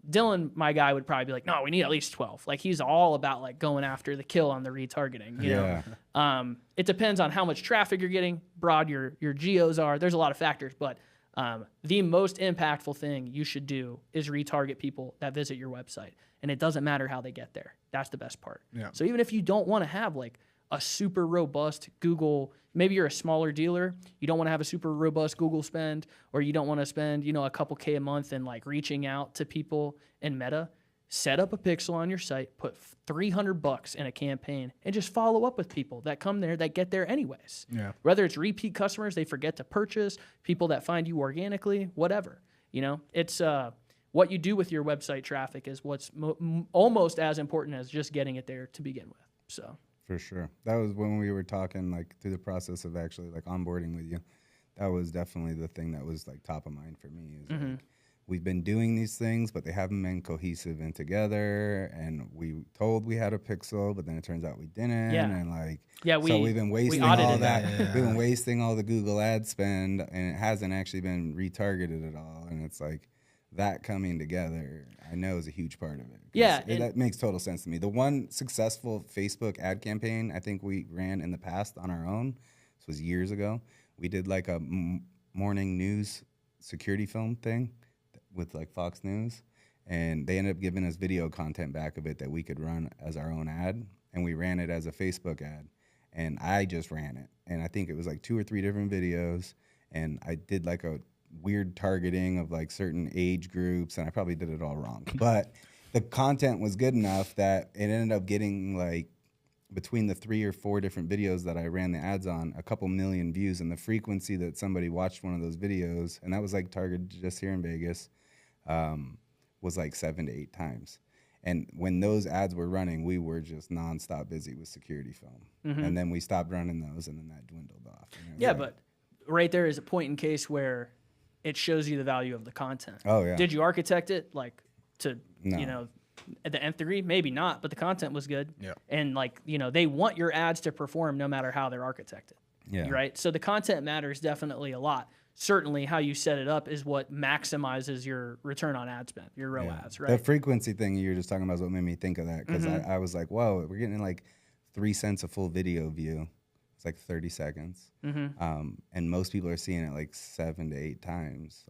Dylan, my guy, would probably be like, no, we need at least 12. Like he's all about like going after the kill on the retargeting, you know? It depends on how much traffic you're getting, broad your geos are. There's a lot of factors, but the most impactful thing you should do is retarget people that visit your website. And it doesn't matter how they get there. That's the best part. Yeah. So even if you don't want to have like a super robust Google. Maybe you're a smaller dealer. You don't want to have a super robust Google spend, or you don't want to spend, a couple K a month and like reaching out to people in Meta. Set up a pixel on your site, put $300 in a campaign, and just follow up with people that come there that get there anyways. Yeah. Whether it's repeat customers, they forget to purchase, people that find you organically, whatever. It's what you do with your website traffic is what's almost as important as just getting it there to begin with. So for sure, that was when we were talking like through the process of actually like onboarding with you. That was definitely the thing that was like top of mind for me. Is like, we've been doing these things, but they haven't been cohesive and together. And we told we had a pixel, but then it turns out we didn't. Yeah. And like, so we've been wasting all that. Yeah. We've been wasting all the Google ad spend, and it hasn't actually been retargeted at all. And it's like that coming together, I know, is a huge part of it. Yeah. That makes total sense to me. The one successful Facebook ad campaign I think we ran in the past on our own, this was years ago. We did like a morning news security film thing with like Fox News, and they ended up giving us video content back of it that we could run as our own ad, and we ran it as a Facebook ad, and I just ran it, and I think it was like 2 or 3 different videos, and I did like a weird targeting of like certain age groups, and I probably did it all wrong, but the content was good enough that it ended up getting like, between the 3 or 4 different videos that I ran the ads on, a couple million views, and the frequency that somebody watched one of those videos, and that was like targeted just here in Vegas, was like 7 to 8 times. And when those ads were running, we were just nonstop busy with security film. And then we stopped running those, and then that dwindled off. Yeah, but right there is a point in case where it shows you the value of the content. Oh, yeah. Did you architect it like to, at the nth degree? Maybe not, but the content was good. Yeah. And like, they want your ads to perform no matter how they're architected. Yeah. Right? So the content matters definitely a lot. Certainly how you set it up is what maximizes your return on ad spend, your ROAS, right? The frequency thing you were just talking about is what made me think of that, because I was like, whoa, we're getting like 3 cents a full video view. It's like 30 seconds. And most people are seeing it like 7 to 8 times.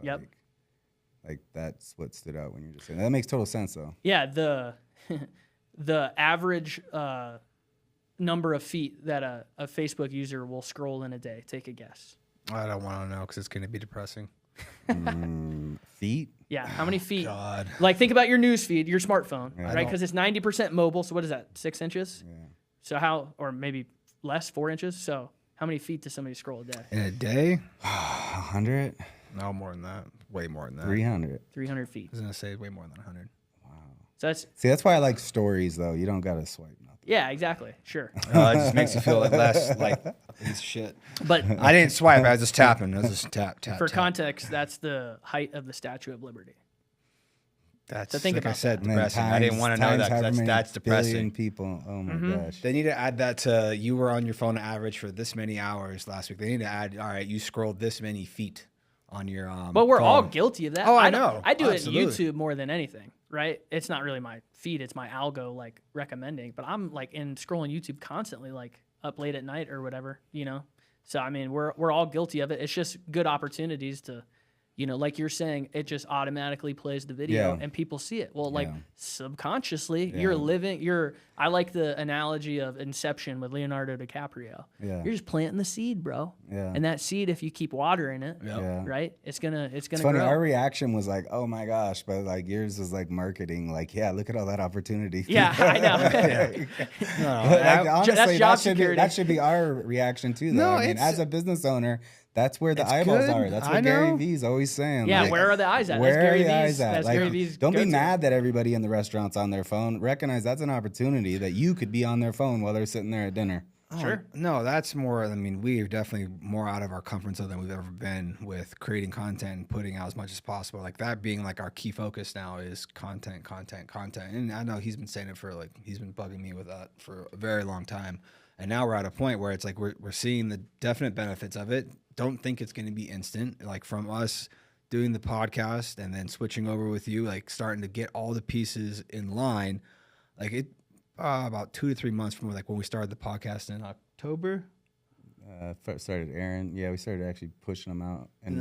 Like that's what stood out when you're just saying that. That makes total sense, though. Yeah, the average number of feet that a Facebook user will scroll in a day. Take a guess. I don't want to know because it's going to be depressing. Feet? Yeah, how many feet? God. Like, think about your news feed, your smartphone, Yeah, right? Because it's 90% mobile. So what is that? 6 inches? Yeah. So how, or maybe less, 4 inches? So how many feet does somebody scroll a day? In a day? 100? No, more than that. Way more than that. 300. 300 feet. I was going to say way more than 100. So that's, See, that's why I like stories, though. You don't got to swipe nothing. yeah, exactly. Sure. It just makes you feel like less like a piece of shit. But I didn't swipe. I was just tapping. I was just tap. for context, that's the height of the Statue of Liberty. That's So think like I about said, And then depressing. I didn't want to know times that 'cause however many that's billion depressing. people. Oh my gosh. They need to add that to you were on your phone average for this many hours last week. They need to add, all right, you scrolled this many feet on your But we're phone. all guilty of that. Oh, I don't- know. I do Absolutely. it in YouTube more than anything, right? It's not really my feed, it's my algo like recommending. But I'm like in scrolling YouTube constantly, like up late at night or whatever, So I mean, we're all guilty of it. It's just good opportunities to, like you're saying, it just automatically plays the video and people see it. Well, like subconsciously, you're living. I like the analogy of Inception with Leonardo DiCaprio. Yeah. You're just planting the seed, bro. Yeah. And that seed, if you keep watering it, Yeah. right, it's gonna It's funny. grow. Our reaction was like, "Oh my gosh!" But like yours was like marketing. Like, yeah, look at all that opportunity. Yeah, I know. Like, honestly, job that security. should be our reaction too. Though. No, I mean, it's- as a business owner, that's where the It's eyeballs good. are. That's I what Gary know. V's always saying. Yeah, like, where are the eyes at? Where That's Gary are the V's. eyes at? That's Like, Gary V's. don't be go-to. mad that everybody in the restaurant's on their phone. Recognize that's an opportunity that you could be on their phone while they're sitting there at dinner. Sure. No, that's more. I mean, we're definitely more out of our comfort zone than we've ever been with creating content and putting out as much as possible. Like that being like our key focus now is content. And I know he's been saying it for he's been bugging me with that for a very long time. And now we're at a point where it's like we're seeing the definite benefits of it. Don't think it's going to be instant. Like from us doing the podcast and then switching over with you, like starting to get all the pieces in line. Like it. About 2 to 3 months from when we started the podcast in October. First started Aaron. Yeah, we started actually pushing them out, and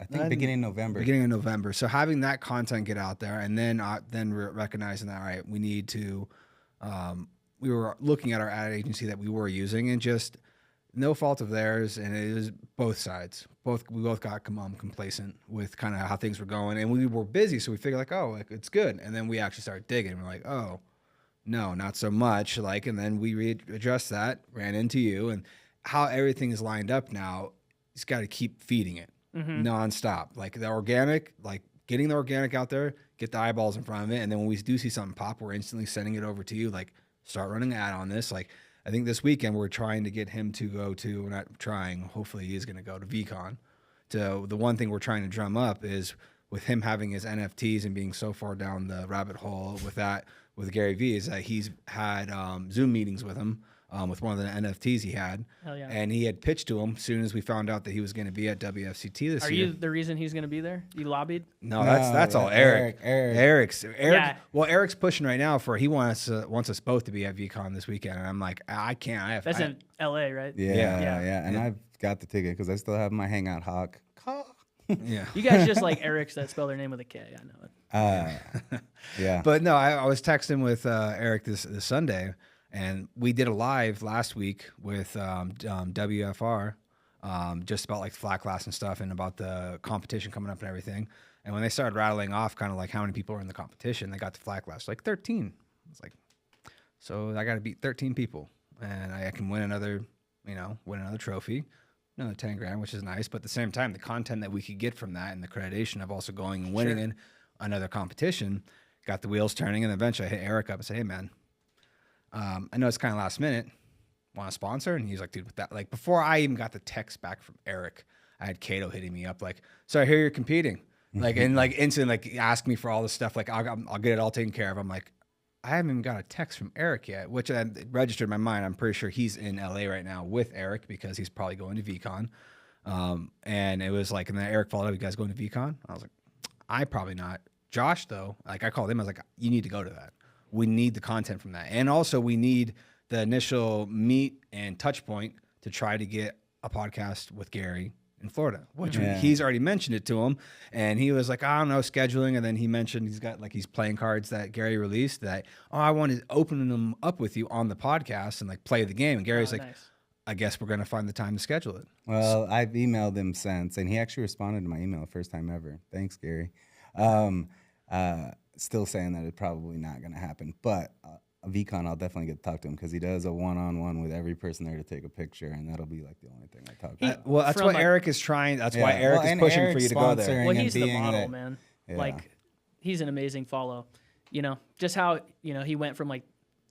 I think That- beginning of November. Beginning of November. So having that content get out there, and then recognizing that, all right, we need to we were looking at our ad agency that we were using, and just no fault of theirs, and it was both sides. We both got complacent with kind of how things were going, and we were busy, so we figured like, oh, like it's good, and then we actually started digging. And we're like, oh, no, not so much. Like, and then we readjust that, ran into you, and how everything is lined up now. It's got to keep feeding it nonstop. Like the organic, like getting the organic out there, get the eyeballs in front of it, and then when we do see something pop, we're instantly sending it over to you. Like, start running an ad on this. Like, I think this weekend we're trying to get him to go to, we're not trying, hopefully he is going to go to VCon. So the one thing we're trying to drum up is with him having his NFTs and being so far down the rabbit hole with that, with Gary V, is that he's had Zoom meetings with him with one of the NFTs he had. Hell yeah. And he had pitched to him as soon as we found out that he was going to be at WFCT this year. Are you the reason he's going to be there? You lobbied? No, that's all Erik. Eric. Yeah. Well, Eric's pushing right now for he wants us both to be at VCon this weekend, and I'm like, I can't. That's in LA, right? Yeah. And I've got the ticket because I still have my Hangout Hawk. Yeah. You guys just like Erics that spell their name with a K. I know it. Yeah. But no, I was texting with Erik this Sunday, and we did a live last week with WFR, just about like flat glass and stuff, and about the competition coming up and everything. And when they started rattling off kind of like how many people are in the competition, they got to flat glass, like 13. It's like, so I got to beat 13 people, and I can win another trophy, another 10 grand, which is nice. But at the same time, the content that we could get from that and the accreditation of also going and winning in another competition got the wheels turning. And eventually I hit Erik up and say, hey man, I know it's kind of last minute, want to sponsor? And he's like, dude, with that, like before I even got the text back from Erik, I had Cato hitting me up like, so I hear you're competing, like, and like instant, like ask me for all this stuff. Like I'll get it all taken care of. I'm like, I haven't even got a text from Erik yet, which I registered in my mind. I'm pretty sure he's in LA right now with Erik because he's probably going to VCon. And it was like, and then Erik followed up, you guys going to VCon? I was like, I probably not. Josh though, like I called him, I was like, you need to go to that. We need the content from that. And also we need the initial meet and touch point to try to get a podcast with Gary in Florida, which he's already mentioned it to him. And he was like, I don't know, scheduling. And then he mentioned he's got like these playing cards that Gary released that, I want to open them up with you on the podcast and like play the game. And Gary's like, nice. I guess we're going to find the time to schedule it. Well, I've emailed him since, and he actually responded to my email first time ever. Thanks, Gary. Still saying that it's probably not going to happen, but VCon, I'll definitely get to talk to him because he does a one-on-one with every person there to take a picture, and that'll be like the only thing I talk about. Well, that's what Erik is trying. That's why Erik is pushing Erik's for you to go there. Well, he's the model, man. Yeah. Like, he's an amazing follow. You know, just how, he went from like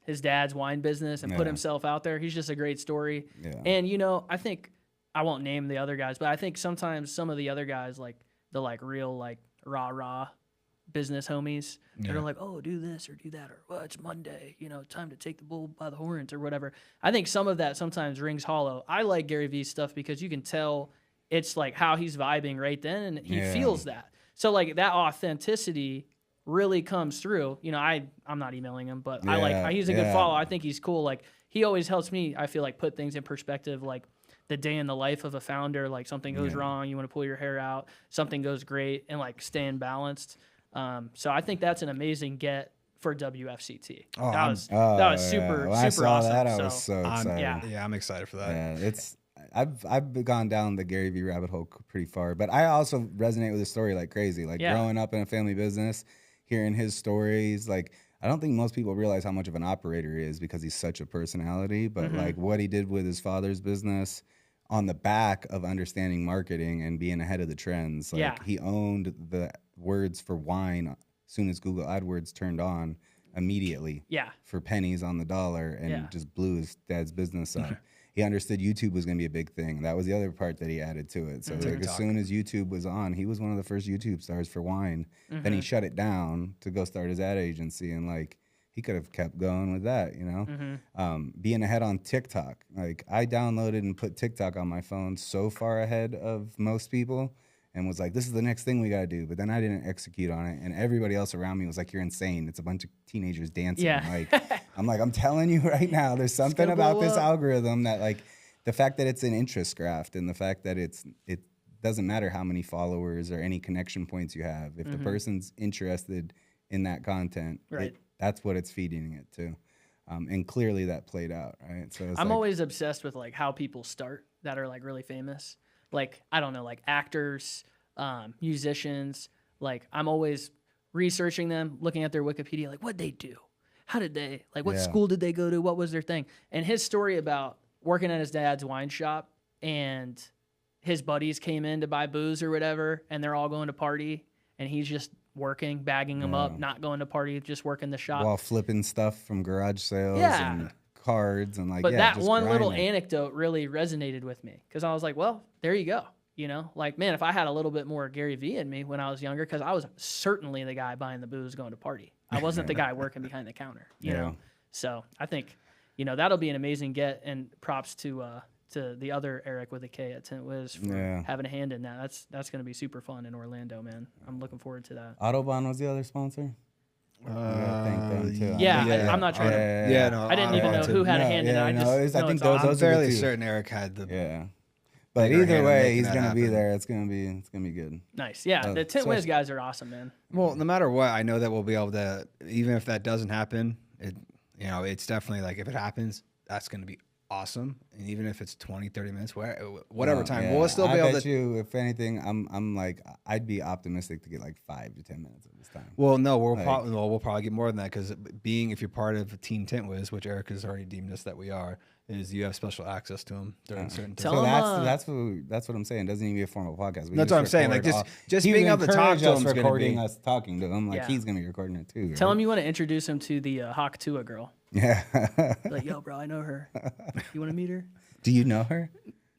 his dad's wine business and put himself out there. He's just a great story. Yeah. And, I think, I won't name the other guys, but I think sometimes some of the other guys, like the like real like rah-rah business homies, they're like, oh, do this or do that, or well, it's Monday, time to take the bull by the horns or whatever. I think some of that sometimes rings hollow. I like Gary V's stuff because you can tell it's like how he's vibing right then, and he feels that. So like that authenticity really comes through. I'm not emailing him, but I like he's a good follow. I think he's cool. Like he always helps me, I feel like, put things in perspective, like the day in the life of a founder, like something goes wrong, you want to pull your hair out, something goes great, and like staying balanced. So I think that's an amazing get for WFCT. Oh, that was super awesome. I was so excited. I'm excited for that. Yeah, I've gone down the Gary V rabbit hole pretty far, but I also resonate with his story like crazy. Like growing up in a family business, hearing his stories, like I don't think most people realize how much of an operator he is because he's such a personality. But like what he did with his father's business on the back of understanding marketing and being ahead of the trends. Like he owned the words for wine as soon as Google AdWords turned on immediately for pennies on the dollar and just blew his dad's business up. He understood YouTube was going to be a big thing. That was the other part that he added to it. So like as soon as YouTube was on, he was one of the first YouTube stars for wine. Then he shut it down to go start his ad agency, and like he could have kept going with that, being ahead on TikTok. Like I downloaded and put TikTok on my phone so far ahead of most people and was like, this is the next thing we got to do. But then I didn't execute on it. And everybody else around me was like, you're insane. It's a bunch of teenagers dancing. Yeah. Like, I'm telling you right now, there's something about this algorithm that like the fact that it's an interest graph and the fact that it doesn't matter how many followers or any connection points you have. If the person's interested in that content, that's what it's feeding it to. And clearly that played out, right? So I'm always obsessed with like how people start that are like really famous. Like, I don't know, like actors, musicians. Like, I'm always researching them, looking at their Wikipedia, like what they do. How did they, like what school did they go to? What was their thing? And his story about working at his dad's wine shop and his buddies came in to buy booze or whatever, and they're all going to party, and he's just working, bagging them up, not going to party, just working the shop. While flipping stuff from garage sales and cards and like, but that just one grinding. little anecdote really resonated with me because I was like, well, there you go. You know, like, man, if I had a little bit more Gary V in me when I was younger, because I was certainly the guy buying the booze going to party. I wasn't the guy working behind the counter, you know? So I think, you know, that'll be an amazing get, and props to the other Erik with a K at Tint Wiz for having a hand in that. That's going to be super fun in Orlando, man. I'm looking forward to that. Autobahn was the other sponsor? Thank them too. I'm not trying to. No, I didn't even know who had a hand in it. I think I'm those fairly are the two. certain Erik had the. But either way, he's gonna be there. It's gonna be good. Nice. Yeah, the Tint Wiz guys are awesome, man. Well, no matter what, I know that we'll be able to. Even if that doesn't happen, it's definitely like if it happens, that's gonna be awesome. And even if it's 20, 30 minutes, whatever time, we'll still be able to. If anything, I'm like, I'd be optimistic to get like 5 to 10 minutes of this time. Well, no, we'll probably get more than that because if you're part of Team Tint Wiz, which Erik has already deemed us that we are, is you have special access to them during certain times. So that's what I'm saying. It doesn't even be a formal podcast. That's what I'm saying. Like just being able to talk to him, recording us talking to him, like he's gonna be recording it too. Tell him you want to introduce him to the Hawk Tua girl. Yeah. Like, yo, bro, I know her. You want to meet her? Do you know her?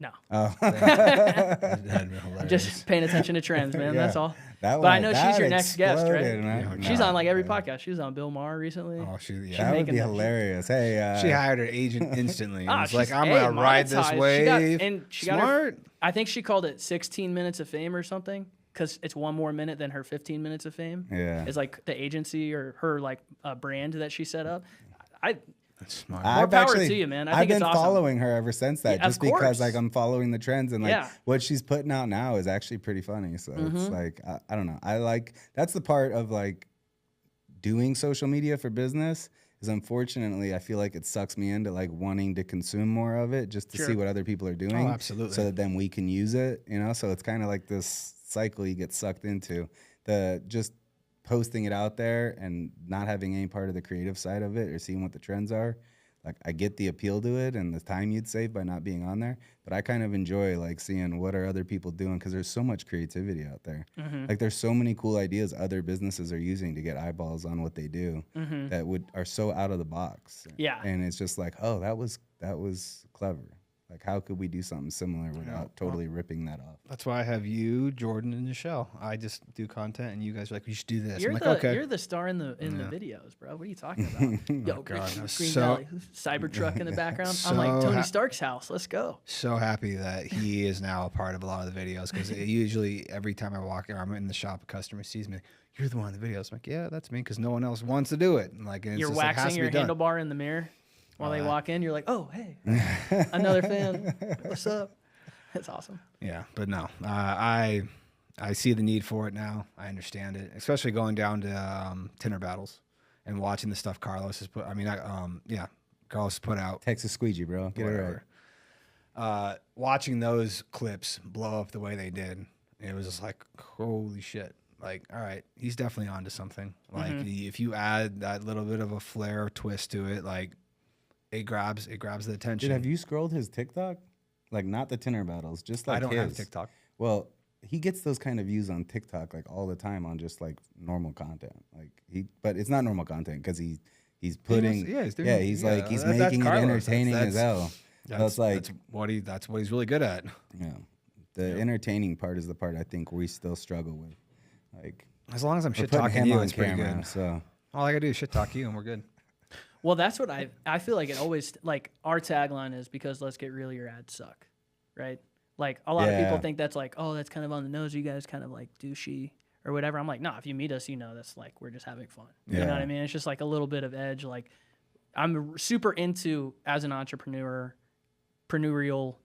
No. Oh. I'm just paying attention to trends, man. That's all. But I know she's your next guest, right? She's on like every podcast. She was on Bill Maher recently. Oh, that would be hilarious. Hey, she hired her agent instantly. And was like, I'm gonna ride this wave. She got I think she called it 16 minutes of fame or something, because it's one more minute than her 15 minutes of fame. Yeah, it's like the agency or her like brand that she set up. That's smart. More power to you, man. I've been it's awesome. following her ever since that, just because like I'm following the trends and like what she's putting out now is actually pretty funny. So it's like I don't know. I like that's the part of like doing social media for business is unfortunately I feel like it sucks me into like wanting to consume more of it just to see what other people are doing. Oh, absolutely. So that then we can use it, you know. So it's kind of like this cycle you get sucked into. The just posting it out there and not having any part of the creative side of it or seeing what the trends are. Like I get the appeal to it and the time you'd save by not being on there, but I kind of enjoy like seeing what are other people doing because there's so much creativity out there. Like there's so many cool ideas other businesses are using to get eyeballs on what they do that are so out of the box. Yeah. And it's just like, oh, that was clever. Like, how could we do something similar without totally ripping that off? That's why I have you, Jordan, and Michelle. I just do content, and you guys are like, we should do this. You're I'm like, okay. You're the star in the videos, bro. What are you talking about? Yo, Green so, Valley, Cybertruck in the background. I'm like, Tony Stark's house. Let's go. So happy that he is now a part of a lot of the videos because usually every time I walk or I'm in the shop, a customer sees me. You're the one in the videos. I'm like, yeah, that's me because no one else wants to do it. And like, and you're waxing your handlebar in the mirror. While they walk in, you're like, oh, hey, another fan. What's up? That's awesome. Yeah, but no, I see the need for it now. I understand it, especially going down to Tinder battles and watching the stuff Carlos has put. I mean, Carlos put out. Texas squeegee, bro. Get it right. Watching those clips blow up the way they did, it was just like, holy shit. Like, all right, he's definitely onto something. Like, if you add that little bit of a flair twist to it, like, it grabs the attention. Dude, have you scrolled his TikTok? Like, not the Tinder battles, just like I don't have TikTok. Well, he gets those kind of views on TikTok like all the time on just like normal content. Like but it's not normal content because he's putting he's making it entertaining as hell. That's what he's really good at. Yeah, the entertaining part is the part I think we still struggle with. Like, as long as I'm shit talking you, it's pretty good. So all I gotta do is shit talk you, and we're good. Well, that's what I feel like it always, like, our tagline is because let's get real, your ads suck, right? Like, a lot of people think that's like, oh, that's kind of on the nose, you guys kind of like douchey or whatever. I'm like, no, if you meet us, you know, that's like, we're just having fun. You know what I mean? It's just like a little bit of edge. Like, I'm super into, as an entrepreneurial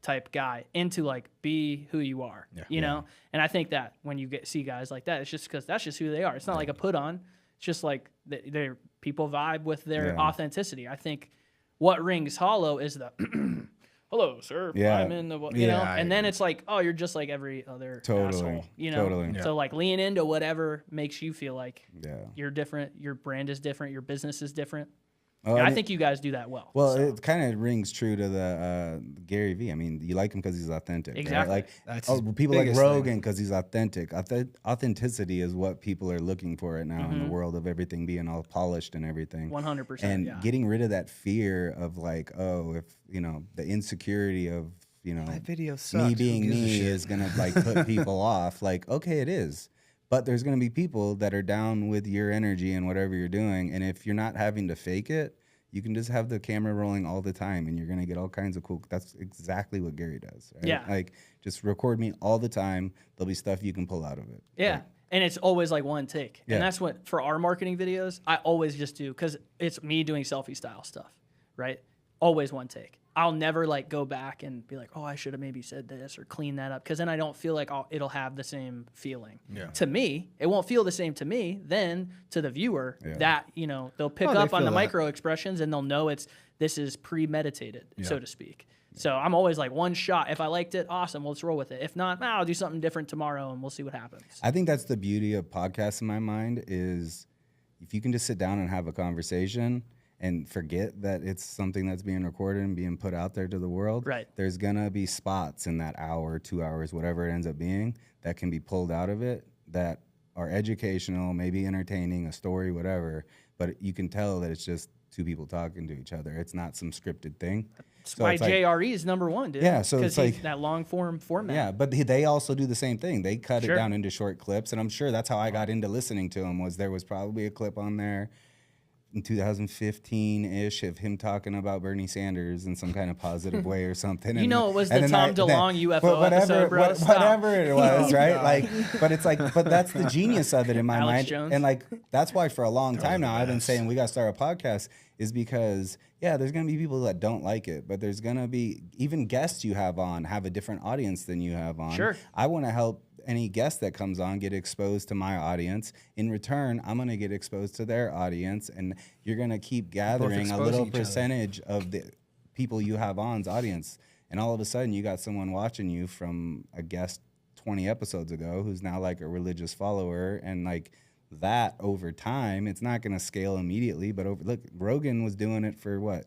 type guy, into like, be who you are, you know? And I think that when you see guys like that, it's just because that's just who they are. It's not like a put on. It's just like they're people vibe with their Yeah. authenticity. I think what rings hollow is the hello, sir. Yeah. I'm in the you know, Yeah, and then it's like, oh, you're just like every other Totally. asshole, you know. Totally. So like lean into whatever makes you feel like Yeah. you're different, your brand is different, your business is different. Oh, And I and think you guys do that well. Well, so. it kind of rings true to the Gary V. I mean, you like him because he's authentic. Exactly. Right? Like, That's oh, his people like biggest Rogan because he's authentic. Authenticity is what people are looking for right now Mm-hmm. in the world of everything being all polished and everything. 100%. And yeah. getting rid of that fear of like, oh, if you know, the insecurity of That video me sucks. being Who gives a me shit? is gonna like put people off. Like, okay, it is. But there's gonna be people that are down with your energy and whatever you're doing. And if you're not having to fake it, you can just have the camera rolling all the time and you're gonna get all kinds of cool. That's exactly what Gary does. Right? Yeah. Like just record me all the time. There'll be stuff you can pull out of it. Yeah. Like, And it's always like one take. Yeah. And that's what, for our marketing videos, I always just do, because it's me doing selfie style stuff, right? Always one take. I'll never like go back and be like, oh, I should have maybe said this or clean that up, because then I don't feel like it'll have the same feeling. Yeah. To me, it won't feel the same to me. Then to the viewer, Yeah. that, you know, they'll pick Oh, they up on feel the that. micro expressions and they'll know this is premeditated, so to speak. So I'm always like one shot. If I liked it, awesome, let's roll with it. If not, I'll do something different tomorrow and we'll see what happens. I think that's the beauty of podcasts in my mind is if you can just sit down and have a conversation and forget that it's something that's being recorded and being put out there to the world. Right. There's gonna be spots in that hour, 2 hours, whatever it ends up being, that can be pulled out of it that are educational, maybe entertaining, a story, whatever. But you can tell that it's just two people talking to each other. It's not some scripted thing. That's So why it's like- JRE is number one, dude. Yeah, so because it's like- that long form format. Yeah, but they also do the same thing. They cut Sure. it down into short clips, and I'm sure that's how I got into listening to him. Was there was probably a clip on there in 2015-ish of him talking about Bernie Sanders in some kind of positive way or something. You know it was the then Tom DeLonge UFO whatever, episode, bro. Stop. whatever it was, right? Like, but it's like, but that's the genius of it in my Alex mind, Jones. and like that's why for a long time the now I've been best. saying we got to start a podcast is because there's gonna be people that don't like it, but there's gonna be even guests you have on have a different audience than you have on. Sure. I want to help any guest that comes on get exposed to my audience. In return, I'm going to get exposed to their audience, and you're going to keep gathering a exposing little each other. percentage of the people you have on's audience. And all of a sudden, you got someone watching you from a guest 20 episodes ago who's now like a religious follower, and like that over time, it's not going to scale immediately. But look, Rogan was doing it for what?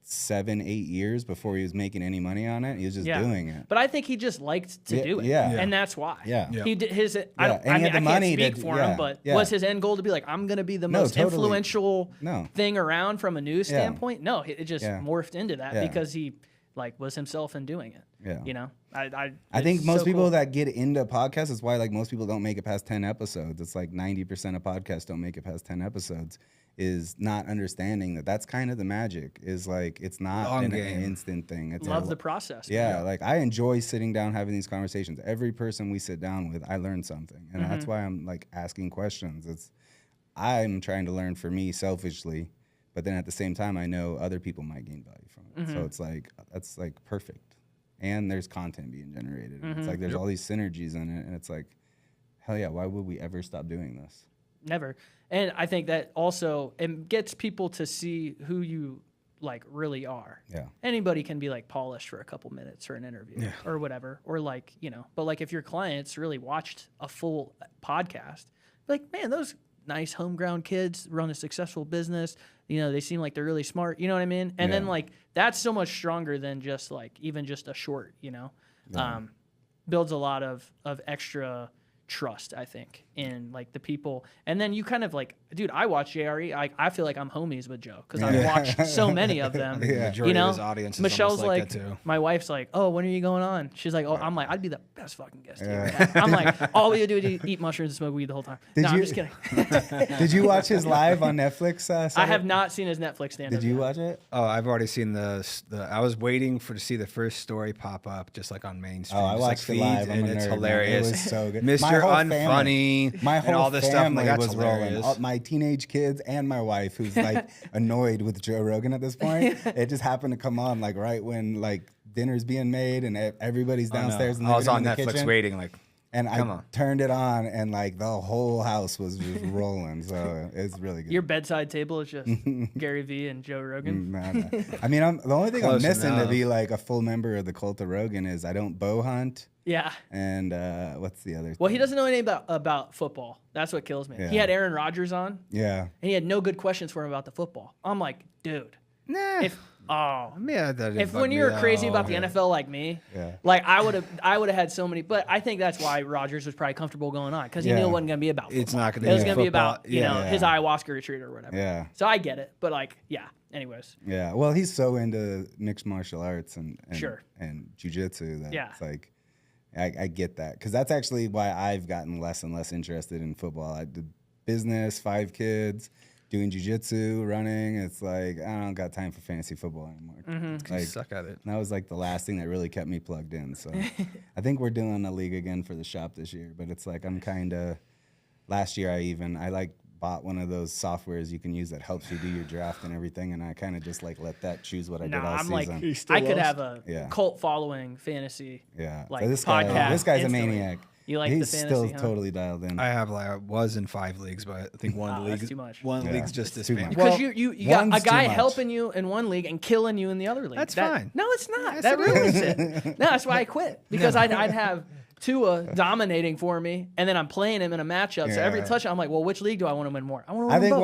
7-8 years before he was making any money on it. He was just doing it. But I think he just liked to do it. yeah. And that's why. Yeah. Yeah. He did his. and I he mean, had the I can't money speak to- for yeah, him, but yeah. was his end goal to be like, I'm going to be the No, most totally. influential No. thing around from a news Yeah. standpoint? No, it just Yeah. morphed into that Yeah. because he like was himself in doing it. Yeah. You know, I it's think most so people cool. that get into podcasts, is why like most people don't make it past 10 episodes. It's like 90% of podcasts don't make it past 10 episodes. Is not understanding that that's kind of the magic. Is like it's not Long an game. instant thing. It's Love the process. man. yeah, like I enjoy sitting down having these conversations. Every person we sit down with, I learn something, and that's why I'm like asking questions. I'm trying to learn for me selfishly, but then at the same time, I know other people might gain value from it. So it's like that's like perfect, and there's content being generated. And it's like there's all these synergies in it, and it's like, hell yeah, why would we ever stop doing this? Never. And I think that also it gets people to see who you like really are. Yeah. Anybody can be like polished for a couple minutes for an interview or whatever, or like, you know, but like if your clients really watched a full podcast, like, man, those nice homegrown kids run a successful business. You know, they seem like they're really smart. You know what I mean? And then like that's so much stronger than just like even just a short, you know, builds a lot of extra trust, I think, in like the people. And then you kind of like, dude, I watch JRE. I feel like I'm homies with Joe because I've watched so many of them. Majority You know, of his audience is Michelle's almost like like, that too. my wife's like, oh, when are you going on? She's like, oh, I'm like, I'd be the best fucking guest you ever had. I'm like, all we do is eat mushrooms and smoke weed the whole time. Did No, I'm you- just kidding. Did you watch his live on Netflix? I have not seen his Netflix stand-up. Did you yet. watch it? Oh, I've already seen the. I was waiting to see the first story pop up, just like on mainstream. Oh, I just watched like it live. feeds, I'm and a it's nerd, man. hilarious. It was so good. Mr. My whole Unfunny, My whole and all this stuff. I'm family like, that's was hilarious. rolling. All, my teenage kids and my wife, who's like annoyed with Joe Rogan at this point. It just happened to come on like right when like dinner's being made and everybody's I know. downstairs. In the I was living on room, in the Netflix kitchen. waiting, like, And Come I on. turned it on, and like the whole house was just rolling. So it's really good. Your bedside table is just Gary V and Joe Rogan. Nah. I mean, the only thing Close I'm missing to enough. be like a full member of the cult of Rogan is I don't bow hunt. Yeah. And what's the other Well, thing? he doesn't know anything about football. That's what kills me. Yeah. He had Aaron Rodgers on, Yeah. and he had no good questions for him about the football. I'm like, dude, Nah. if If when you're crazy about the NFL like me, Yeah. like I would have had so many. But I think that's why Rodgers was probably comfortable going on because he knew Yeah. it wasn't going to be about. It's football. not gonna It was be going to be football. about Yeah. his ayahuasca retreat or whatever. Yeah. So I get it, but like, yeah. Anyways, Yeah. Well, he's so into mixed martial arts and Sure. and jujitsu that Yeah. it's like I get that because that's actually why I've gotten less and less interested in football. I did business, 5 kids, doing jujitsu, running. It's like I don't got time for fantasy football anymore. You Like suck at it. that was like the last thing that really kept me plugged in. So I think we're doing a league again for the shop this year. But it's like I'm kind of last year I like bought one of those softwares you can use that helps you do your draft and everything, and I kind of just like let that choose what I did all I'm like, season. I could have a Yeah. cult following fantasy. Yeah, like so this podcast guy's a instantly. maniac. You like He's the fantasy, still huh? totally dialed in. I was in 5 leagues, but I think one of the that's leagues too much. one Yeah. league's just It's too disbanded. much. Because Well, you got a one's guy too much. helping you in one league and killing you in the other league. That's That- fine. No, it's not. Yes, that it ruins it. No, that's why I quit. Because I'd have Tua dominating for me, and then I'm playing him in a matchup. So every Yeah. touchdown, I'm like, well, which league do I want to win more? I want to win I think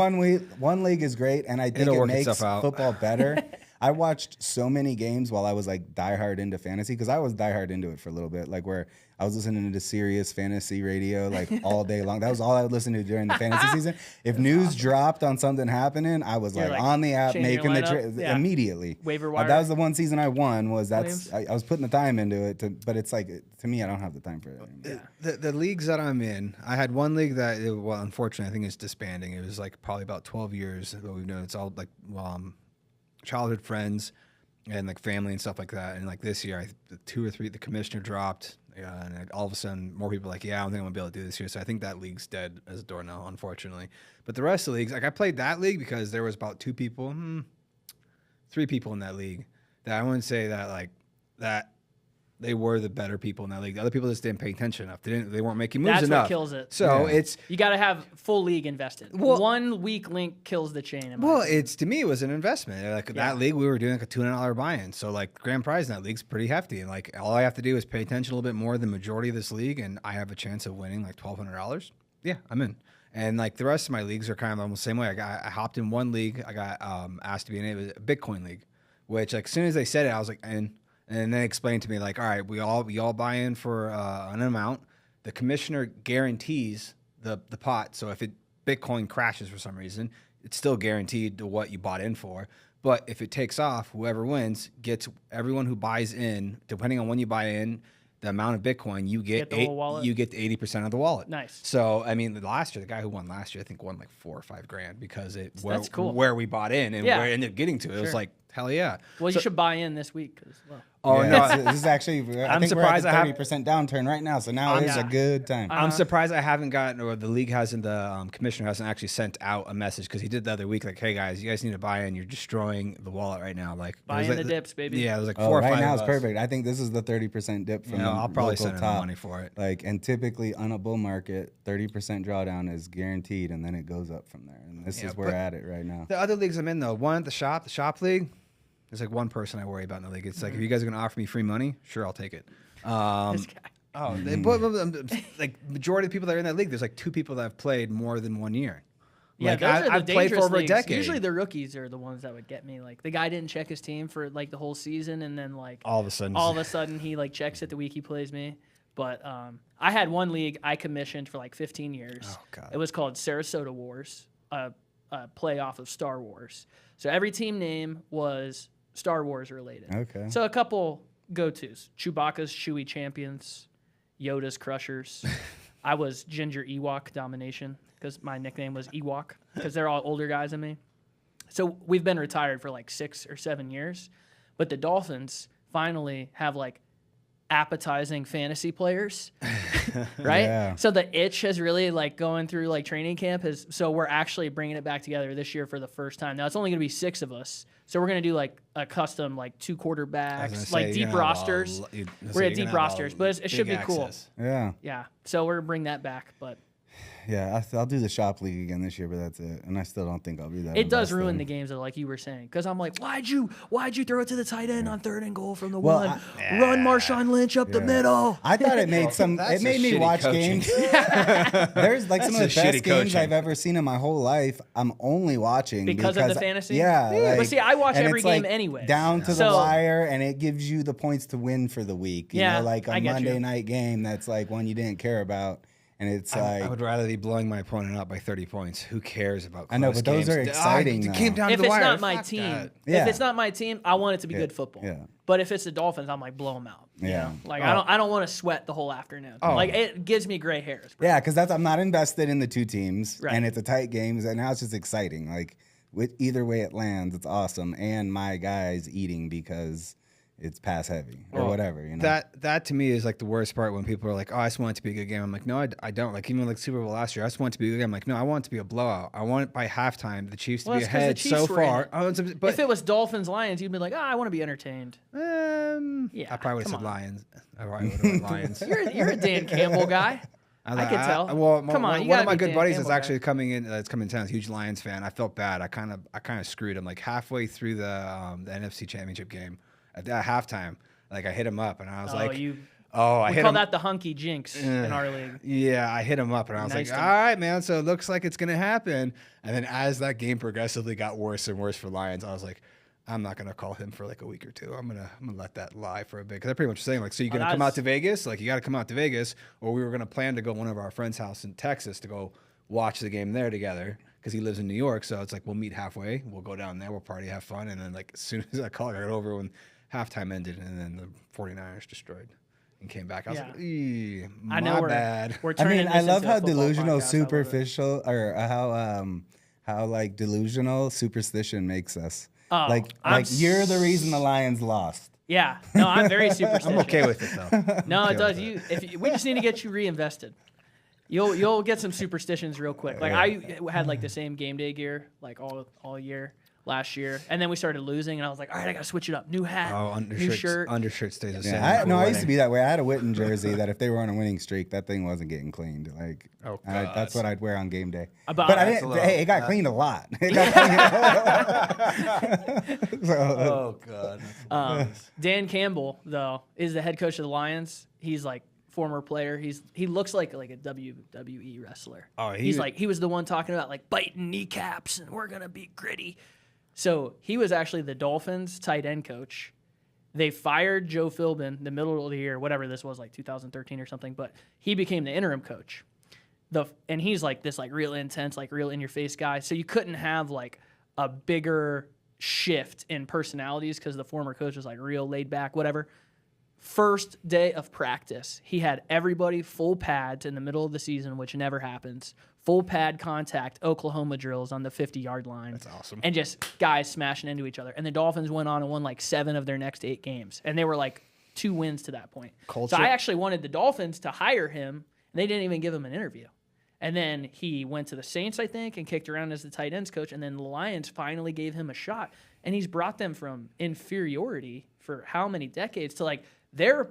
both. one league is great, and I think It'll it work makes itself out. football better. I watched so many games while I was like diehard into fantasy because I was diehard into it for a little bit, like where I was listening to Sirius fantasy radio like all day long. That was all I would listen to during the fantasy season. If news dropped on something happening, I was like like, on the app changing your making the lineup? Yeah. immediately. Waiver wire. That was the one season I won. I Williams? was putting the time into it, but it's like to me, I don't have the time for it anymore. The leagues that I'm in, I had one league that, well, unfortunately, I think it's disbanding. It was like probably about 12 years ago. We've known it's all like childhood friends and like family and stuff like that. And like this year, 2 or 3, the commissioner dropped, and like, all of a sudden, more people are like, yeah, I don't think I'm gonna be able to do this year. So I think that league's dead as a doornail, unfortunately. But the rest of the leagues, like I played that league because there was about 3 people in that league that I wouldn't say that like that. They were the better people in that league. The other people just didn't pay attention enough. They weren't making moves That's enough. what kills it. So Yeah. it's You got to have full league invested. Well- One weak link kills the chain. in my well, opinion. it's to me it was an investment. Like Yeah. that league, we were doing like a $200 buy-in. So like grand prize in that league's pretty hefty. And like all I have to do is pay attention a little bit more than the majority of this league, and I have a chance of winning like $1,200. Yeah, I'm in. And like the rest of my leagues are kind of almost the same way. I hopped in one league. I got asked to be in it. It was a Bitcoin league, which like as soon as they said it, I was like, in. And then they explained to me like, all right, we all buy in for an amount. The commissioner guarantees the pot. So if Bitcoin crashes for some reason, it's still guaranteed to what you bought in for. But if it takes off, whoever wins gets everyone who buys in, depending on when you buy in, the amount of Bitcoin you get, Get the whole wallet? you get 80% of the wallet. Nice. So I mean, last year, the guy who won last year, I think won like $4 or $5 grand because That's cool. where we bought in and Yeah. where it ended up getting to. It was Sure. like hell yeah. well, So- you should buy in this week. Well, Oh Yeah, no. this is actually. I I'm think surprised we're I at have- the 30% downturn right now, so now is yeah. a good time. I'm surprised I haven't gotten, or the league hasn't, the commissioner hasn't actually sent out a message because he did the other week, like, hey guys, you guys need to buy in. You're destroying the wallet right now. Like, buy it was in like the dips, baby. Yeah, it was like Oh, 4 or 5 right now of it's us. perfect. I think this is the 30% dip from You know, the I'll probably local send him top. money for it. Like, and typically on a bull market, 30% drawdown is guaranteed, and then it goes up from there. And this Yeah, is where but- we're at it right now. The other leagues I'm in though, one at the shop league. There's like one person I worry about in the league. It's like if you guys are gonna offer me free money, sure I'll take it. This guy. Oh, like majority of the people that are in that league, there's like 2 people that have played more than 1 year. Yeah, Like those are the I've played for dangerous over leagues. a decade. Usually the rookies are the ones that would get me. Like the guy didn't check his team for like the whole season, and then like all of a sudden, he like checks it the week he plays me. But I had one league I commissioned for like 15 years. Oh, God. It was called Sarasota Wars, a playoff of Star Wars. So every team name was Star Wars related. Okay. So a couple go-tos: Chewbacca's Chewie Champions, Yoda's Crushers. I was Ginger Ewok Domination because my nickname was Ewok because they're all older guys than me. So we've been retired for like 6 or 7 years, but the Dolphins finally have like appetizing fantasy players, right? Yeah. So the itch has really like going through like training camp so we're actually bringing it back together this year for the first time. Now it's only going to be 6 of us. So we're going to do like a custom, like 2 quarterbacks, like deep rosters. We're going to deep rosters, but it should be cool. Yeah. Yeah. So we're going to bring that back, but Yeah, I'll do the shop league again this year, but that's it. And I still don't think I'll be that. It does ruin the games, though, like you were saying. Because I'm like, why'd you throw it to the tight end on 3rd and goal from the one? Run Marshawn Lynch up the middle. I thought it made it made me watch games. There's like some of the best games I've ever seen in my whole life. I'm only watching because of the fantasy. Yeah, like, but see, I watch every game anyway. Down to the wire, and it gives you the points to win for the week. You know, like a Monday night game that's like one you didn't care about. And it's like I would rather be blowing my opponent up by 30 points. Who cares about close I know, but those games? are exciting. It came down if to the it's wire. not my team, if it's not my team, I want it to be good football. Yeah. But if it's the Dolphins, I'm like, blow them out. Yeah. Like I don't want to sweat the whole afternoon. Like it gives me gray hairs. Bro. Yeah, because I'm not invested in the 2 teams, and it's a tight game, and now it's just exciting. Like with either way it lands, it's awesome, and my guy's eating because it's pass heavy or whatever, you know. That to me is like the worst part when people are like, "Oh, I just want it to be a good game." I'm like, "No, I don't." Like even like Super Bowl last year, I just want it to be a good game. I'm like, "No, I want it to be a blowout. I want it by halftime the Chiefs to be ahead so far." But if it was Dolphins Lions, you'd be like, I want to be entertained. I probably would have said Lions. I probably would have went Lions. You're a Dan Campbell guy. I could tell. Come on, one of my good buddies is actually guy. coming in. It's coming to town. He's a huge Lions fan. I felt bad. I kind of screwed him. Like halfway through the NFC Championship game at halftime. Like I hit him up and I was like, we I hit call him. that the hunky jinx in our league. Yeah, I hit him up and I was like, all right, man. So it looks like it's gonna happen. And then as that game progressively got worse and worse for Lions, I was like, I'm not gonna call him for like a week or 2. I'm gonna let that lie for a bit because I pretty much saying like, so you're gonna come out to Vegas? Like you got to come out to Vegas, or we were gonna plan to go to one of our friends' house in Texas to go watch the game there together. Because he lives in New York, so it's like we'll meet halfway. We'll go down there, we'll party, have fun, and then like as soon as I got over when halftime ended, and then the 49ers destroyed and came back. I was like, my bad. We're turning I love how delusional, superficial, or how like delusional superstition makes us. Like you're the reason the Lions lost. Yeah, no, I'm very superstitious. I'm okay with it though. No, it does. We just need to get you reinvested. You'll get some superstitions real quick. Like I had like the same game day gear like all year last year, and then we started losing, and I was like, all right, I gotta switch it up. New hat, new shirt. Undershirt stays the same. I used to be that way. I had a Witten jersey that if they were on a winning streak, that thing wasn't getting cleaned. Like that's what I'd wear on game day. But I didn't. Hey, it got cleaned a lot. Oh god. Dan Campbell though is the head coach of the Lions. He's like former player. He looks like a WWE wrestler. He was the one talking about like biting kneecaps and we're gonna be gritty. So he was actually the Dolphins tight end coach. They fired Joe Philbin the middle of the year, whatever this was, like 2013 or something. But he became the interim coach. And he's like this like real intense, like real in your face guy. So you couldn't have like a bigger shift in personalities because the former coach was like real laid back, whatever. First day of practice, he had everybody full pads in the middle of the season, which never happens. Full pad contact, Oklahoma drills on the 50-yard line. That's awesome. And just guys smashing into each other. And the Dolphins went on and won like 7 of their next 8 games. And they were like 2 wins to that point. Culture. So I actually wanted the Dolphins to hire him, and they didn't even give him an interview. And then he went to the Saints, I think, and kicked around as the tight ends coach. And then the Lions finally gave him a shot. And he's brought them from inferiority for how many decades to like, they're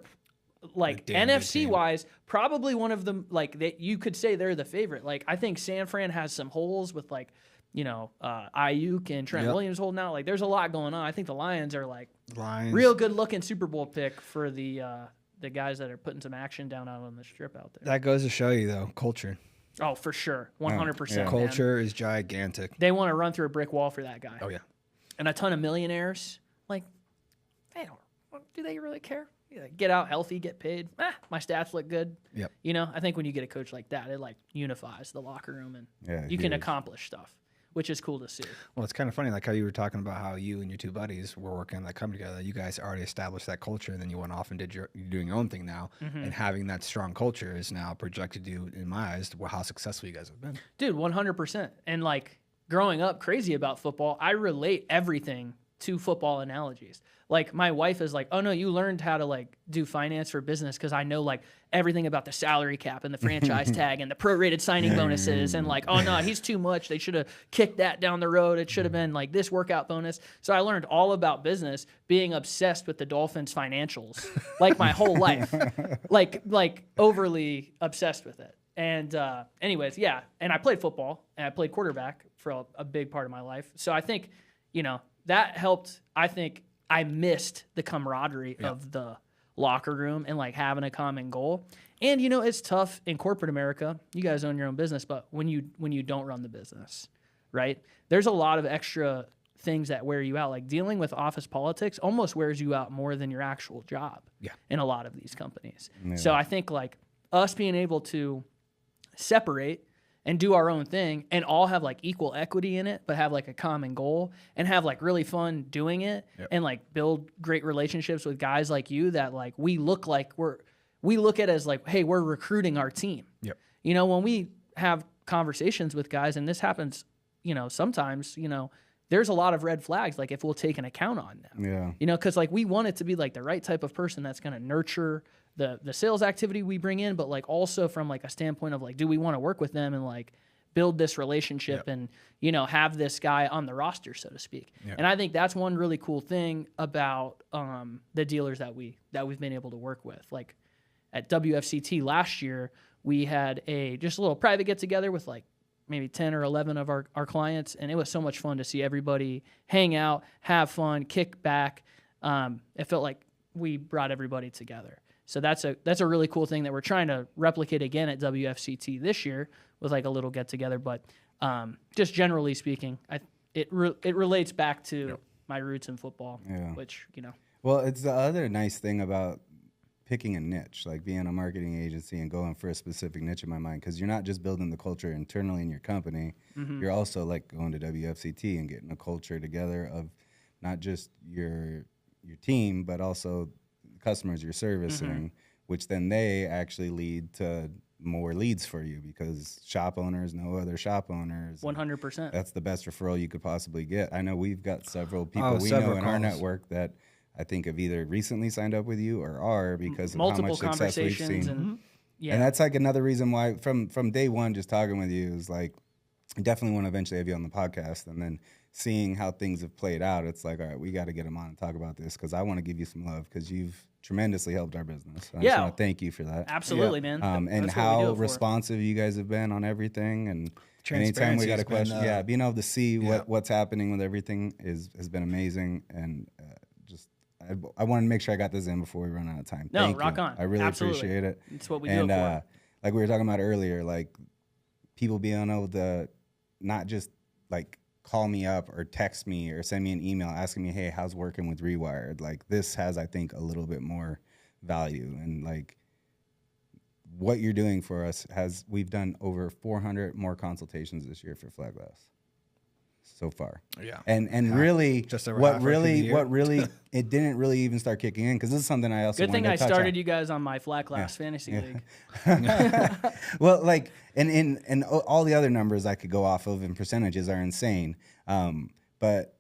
like NFC wise, probably one of them. Like you could say they're the favorite. Like I think San Fran has some holes with like, Ayuk and Trent Williams holding out. Like there's a lot going on. I think the Lions are like real good looking Super Bowl pick for the guys that are putting some action down out on the strip out there. That goes to show you though, culture. Oh, for sure, 100%. Culture is gigantic. They want to run through a brick wall for that guy. Oh yeah, and a ton of millionaires. Like they don't. Do they really care? Get out healthy, get paid. My stats look good. Yep. I think when you get a coach like that, it like unifies the locker room and you can huge. accomplish stuff, which is cool to see. Well, it's kind of funny, like how you were talking about how you and your 2 buddies were working on that come together. You guys already established that culture, and then you went off and you're doing your own thing now. Mm-hmm. And having that strong culture is now projected to you, in my eyes, how successful you guys have been. Dude, 100%. And like growing up crazy about football, I relate everything two football analogies. Like my wife is like, oh no, you learned how to like do finance for business because I know like everything about the salary cap and the franchise tag and the prorated signing bonuses and like, oh no, he's too much. They should have kicked that down the road. It should have been like this workout bonus. So I learned all about business being obsessed with the Dolphins financials like my whole life, like overly obsessed with it. And anyways, yeah. And I played football and I played quarterback for a big part of my life. So I think, you know, that helped. I think I missed the camaraderie of the locker room and like having a common goal. And, you know, it's tough in corporate America. You guys own your own business, but when you don't run the business, right? There's a lot of extra things that wear you out. Like dealing with office politics almost wears you out more than your actual job in a lot of these companies. Yeah. So I think like us being able to separate and do our own thing and all have like equal equity in it, but have like a common goal and have like really fun doing it and like build great relationships with guys like you that like we look at as like, hey, we're recruiting our team. You know, when we have conversations with guys, and this happens, you know, sometimes, you know, there's a lot of red flags, like if we'll take an account on them. You know, because like we want it to be like the right type of person that's going to nurture the sales activity we bring in, but like also from like a standpoint of like, do we want to work with them and like build this relationship and, you know, have this guy on the roster, so to speak. And I think that's one really cool thing about the dealers that we've been able to work with. Like at WFCT last year, we had just a little private get together with like maybe 10 or 11 of our clients. And it was so much fun to see everybody hang out, have fun, kick back. It felt like we brought everybody together. So that's a really cool thing that we're trying to replicate again at WFCT this year with like a little get together. But just generally speaking, it relates back to my roots in football, which, you know. Well, it's the other nice thing about picking a niche, like being a marketing agency and going for a specific niche in my mind, because you're not just building the culture internally in your company. You're also like going to WFCT and getting a culture together of not just your team, but also customers you're servicing, which then they actually lead to more leads for you because shop owners know other shop owners. 100%. That's the best referral you could possibly get. I know we've got several people we know in our network that I think have either recently signed up with you or are because of multiple how much success we've seen. And that's like another reason why from day one, just talking with you is like, I definitely want to eventually have you on the podcast, and then seeing how things have played out, it's like, all right, we got to get him on and talk about this because I want to give you some love because you've tremendously helped our business. I just want to thank you for that. Absolutely, man. And how responsive you guys have been on everything. And anytime we got a question, being able to see what's happening with everything has been amazing. And I wanted to make sure I got this in before we run out of time. No, thank rock you. on. I really appreciate it. It's what we do it for. Like we were talking about earlier, like people being able to not just like call me up or text me or send me an email asking me, hey, how's working with Rewired? Like this has, I think, a little bit more value. And like what you're doing for us we've done over 400 more consultations this year for Flat Glass so far. And really, what really, it didn't really even start kicking in because this is something I also good thing I started you guys on my Flat Glass fantasy league. Well, like, and all the other numbers I could go off of and percentages are insane. But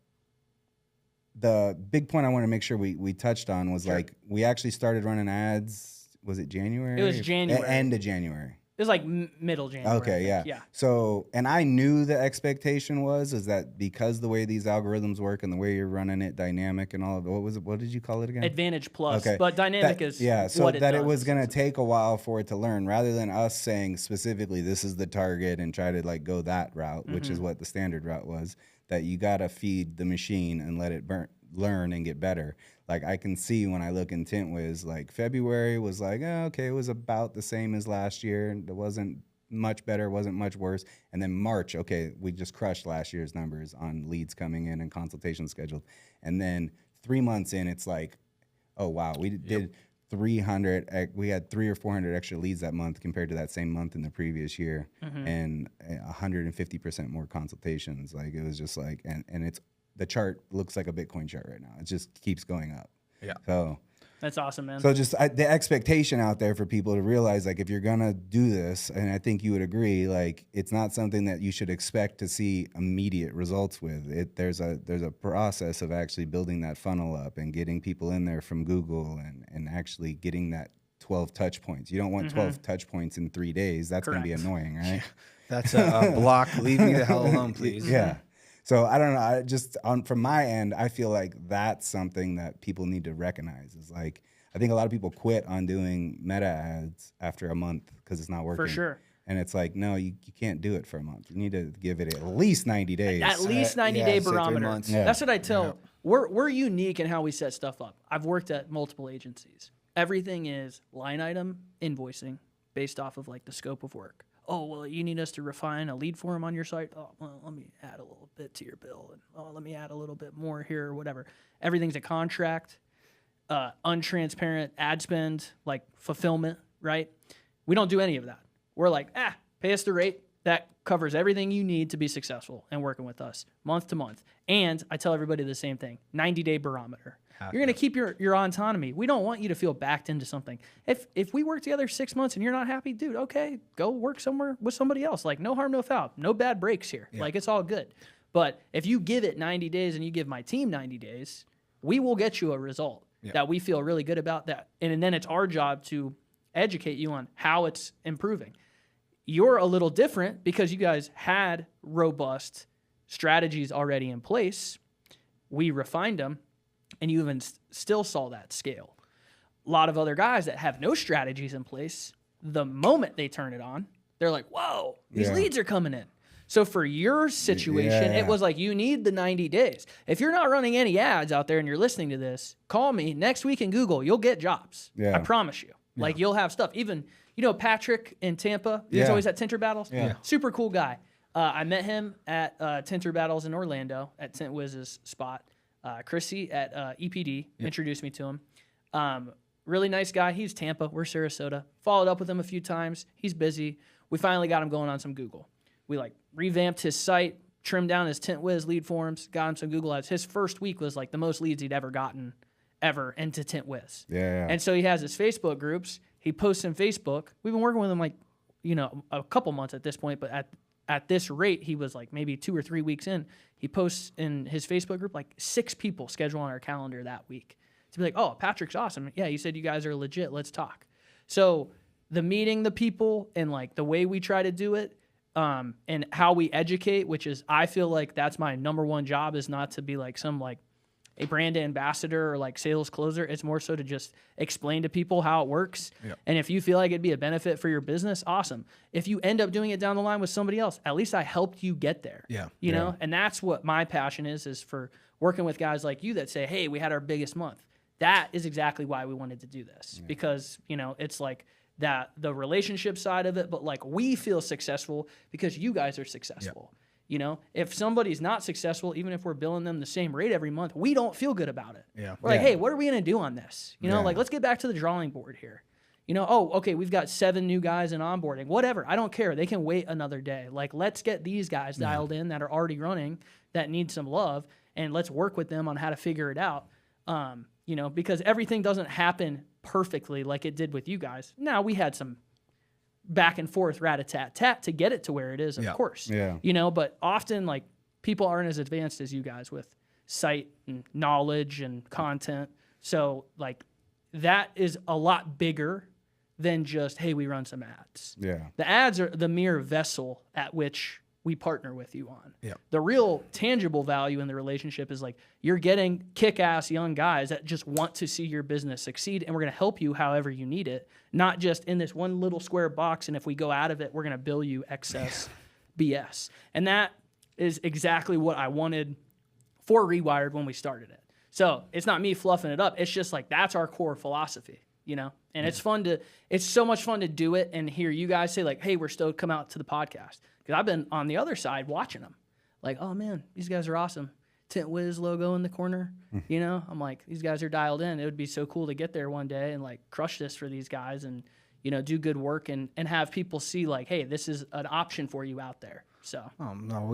the big point I want to make sure we touched on was like we actually started running ads. Was it January? It was January. End of January. It was like middle January. Okay, yeah. So, and I knew the expectation was that because the way these algorithms work and the way you're running it dynamic and all of what was it? What did you call it again? Advantage Plus. Okay. But dynamic is so what it that does, it was going to take a while for it to learn rather than us saying specifically this is the target and try to like go that route, which is what the standard route was, that you got to feed the machine and let it learn and get better. Like I can see when I look in Tint Wiz, like February was like, oh, okay, it was about the same as last year. It wasn't much better, wasn't much worse. And then March, okay, we just crushed last year's numbers on leads coming in and consultations scheduled. And then 3 months in, it's like, oh, wow, we did 300, we had 300 or 400 extra leads that month compared to that same month in the previous year, and 150% more consultations. Like it was just like, and it's, the chart looks like a Bitcoin chart right now. It just keeps going up. Yeah. So That's awesome, man. So just the expectation out there for people to realize, like, if you're gonna do this, and I think you would agree, like, it's not something that you should expect to see immediate results with. There's a process of actually building that funnel up and getting people in there from Google and actually getting that 12 touch points. You don't want 12 touch points in 3 days. That's gonna be annoying, right? That's a block. Leave me the hell alone, please. Yeah. So I don't know. From my end, I feel like that's something that people need to recognize. Is like, I think a lot of people quit on doing meta ads after a month because it's not working. For sure. And it's like, no, you can't do it for a month. You need to give it at least 90 days. At least 90-day barometer. Yeah. That's what I tell. We're unique in how we set stuff up. I've worked at multiple agencies. Everything is line item invoicing based off of like the scope of work. Oh, well, you need us to refine a lead form on your site. Oh, well, let me add a little bit to your bill. And oh, let me add a little bit more here or whatever. Everything's a contract, untransparent ad spend, like fulfillment, right? We don't do any of that. We're like, pay us the rate. That covers everything you need to be successful and working with us month to month. And I tell everybody the same thing, 90-day barometer. You're going to keep your autonomy. We don't want you to feel backed into something. If we work together 6 months and you're not happy, dude, okay, go work somewhere with somebody else. Like, no harm, no foul. No bad breaks here. Yeah. Like, it's all good. But if you give it 90 days and you give my team 90 days, we will get you a result that we feel really good about that. And then it's our job to educate you on how it's improving. You're a little different because you guys had robust strategies already in place. We refined them. And you even still saw that scale. A lot of other guys that have no strategies in place, the moment they turn it on, they're like, whoa, these leads are coming in. So for your situation, it was like you need the 90 days. If you're not running any ads out there and you're listening to this, call me next week in Google. You'll get jobs. Yeah. I promise you. Like, you'll have stuff. Even, Patrick in Tampa, he's always at Tinter Battles. Yeah. Super cool guy. I met him at Tinter Battles in Orlando at Tint Wiz's spot. Chrissy at EPD introduced me to him. Really nice guy. He's Tampa. We're Sarasota. Followed up with him a few times. He's busy. We finally got him going on some Google. We revamped his site, trimmed down his Tint Wiz lead forms, got him some Google ads. His first week was like the most leads he'd ever gotten into Tint Wiz. Yeah. And so he has his Facebook groups. He posts in Facebook. We've been working with him a couple months at this point, but at this rate, he was like maybe 2 or 3 weeks in. He posts in his Facebook group, 6 people schedule on our calendar that week to be like, oh, Patrick's awesome. Yeah, you said you guys are legit. Let's talk. So the meeting the people and the way we try to do it and how we educate, which is, I feel like that's my number one job, is not to be a brand ambassador or sales closer. It's more so to just explain to people how it works. Yep. And if you feel like it'd be a benefit for your business, awesome. If you end up doing it down the line with somebody else, at least I helped you get there. You know? And that's what my passion is for working with guys like you that say, hey, we had our biggest month. That is exactly why we wanted to do this. Because, it's that the relationship side of it, but we feel successful because you guys are successful. If somebody's not successful, even if we're billing them the same rate every month, we don't feel good about it. We're like, hey, what are we going to do on this? Let's get back to the drawing board here. Okay, we've got 7 new guys in onboarding. Whatever, I don't care. They can wait another day. Let's get these guys dialed in that are already running, that need some love, and let's work with them on how to figure it out. Because everything doesn't happen perfectly like it did with you guys. Now, we had some back and forth rat-a-tat-tat to get it to where it is, of course. But often people aren't as advanced as you guys with site and knowledge and content. So that is a lot bigger than just, hey, we run some ads. The ads are the mere vessel at which we partner with you on. The real tangible value in the relationship is you're getting kick-ass young guys that just want to see your business succeed, and we're going to help you however you need it, not just in this one little square box, and if we go out of it, we're going to bill you excess BS. And that is exactly what I wanted for Rewired when we started it. So it's not me fluffing it up. It's just that's our core philosophy, And it's so much fun to do it and hear you guys say hey, we're stoked, come out to the podcast. Because I've been on the other side watching them. Oh, man, these guys are awesome. Tint Wiz logo in the corner. I'm like, these guys are dialed in. It would be so cool to get there one day and crush this for these guys and, do good work and have people see hey, this is an option for you out there. So no,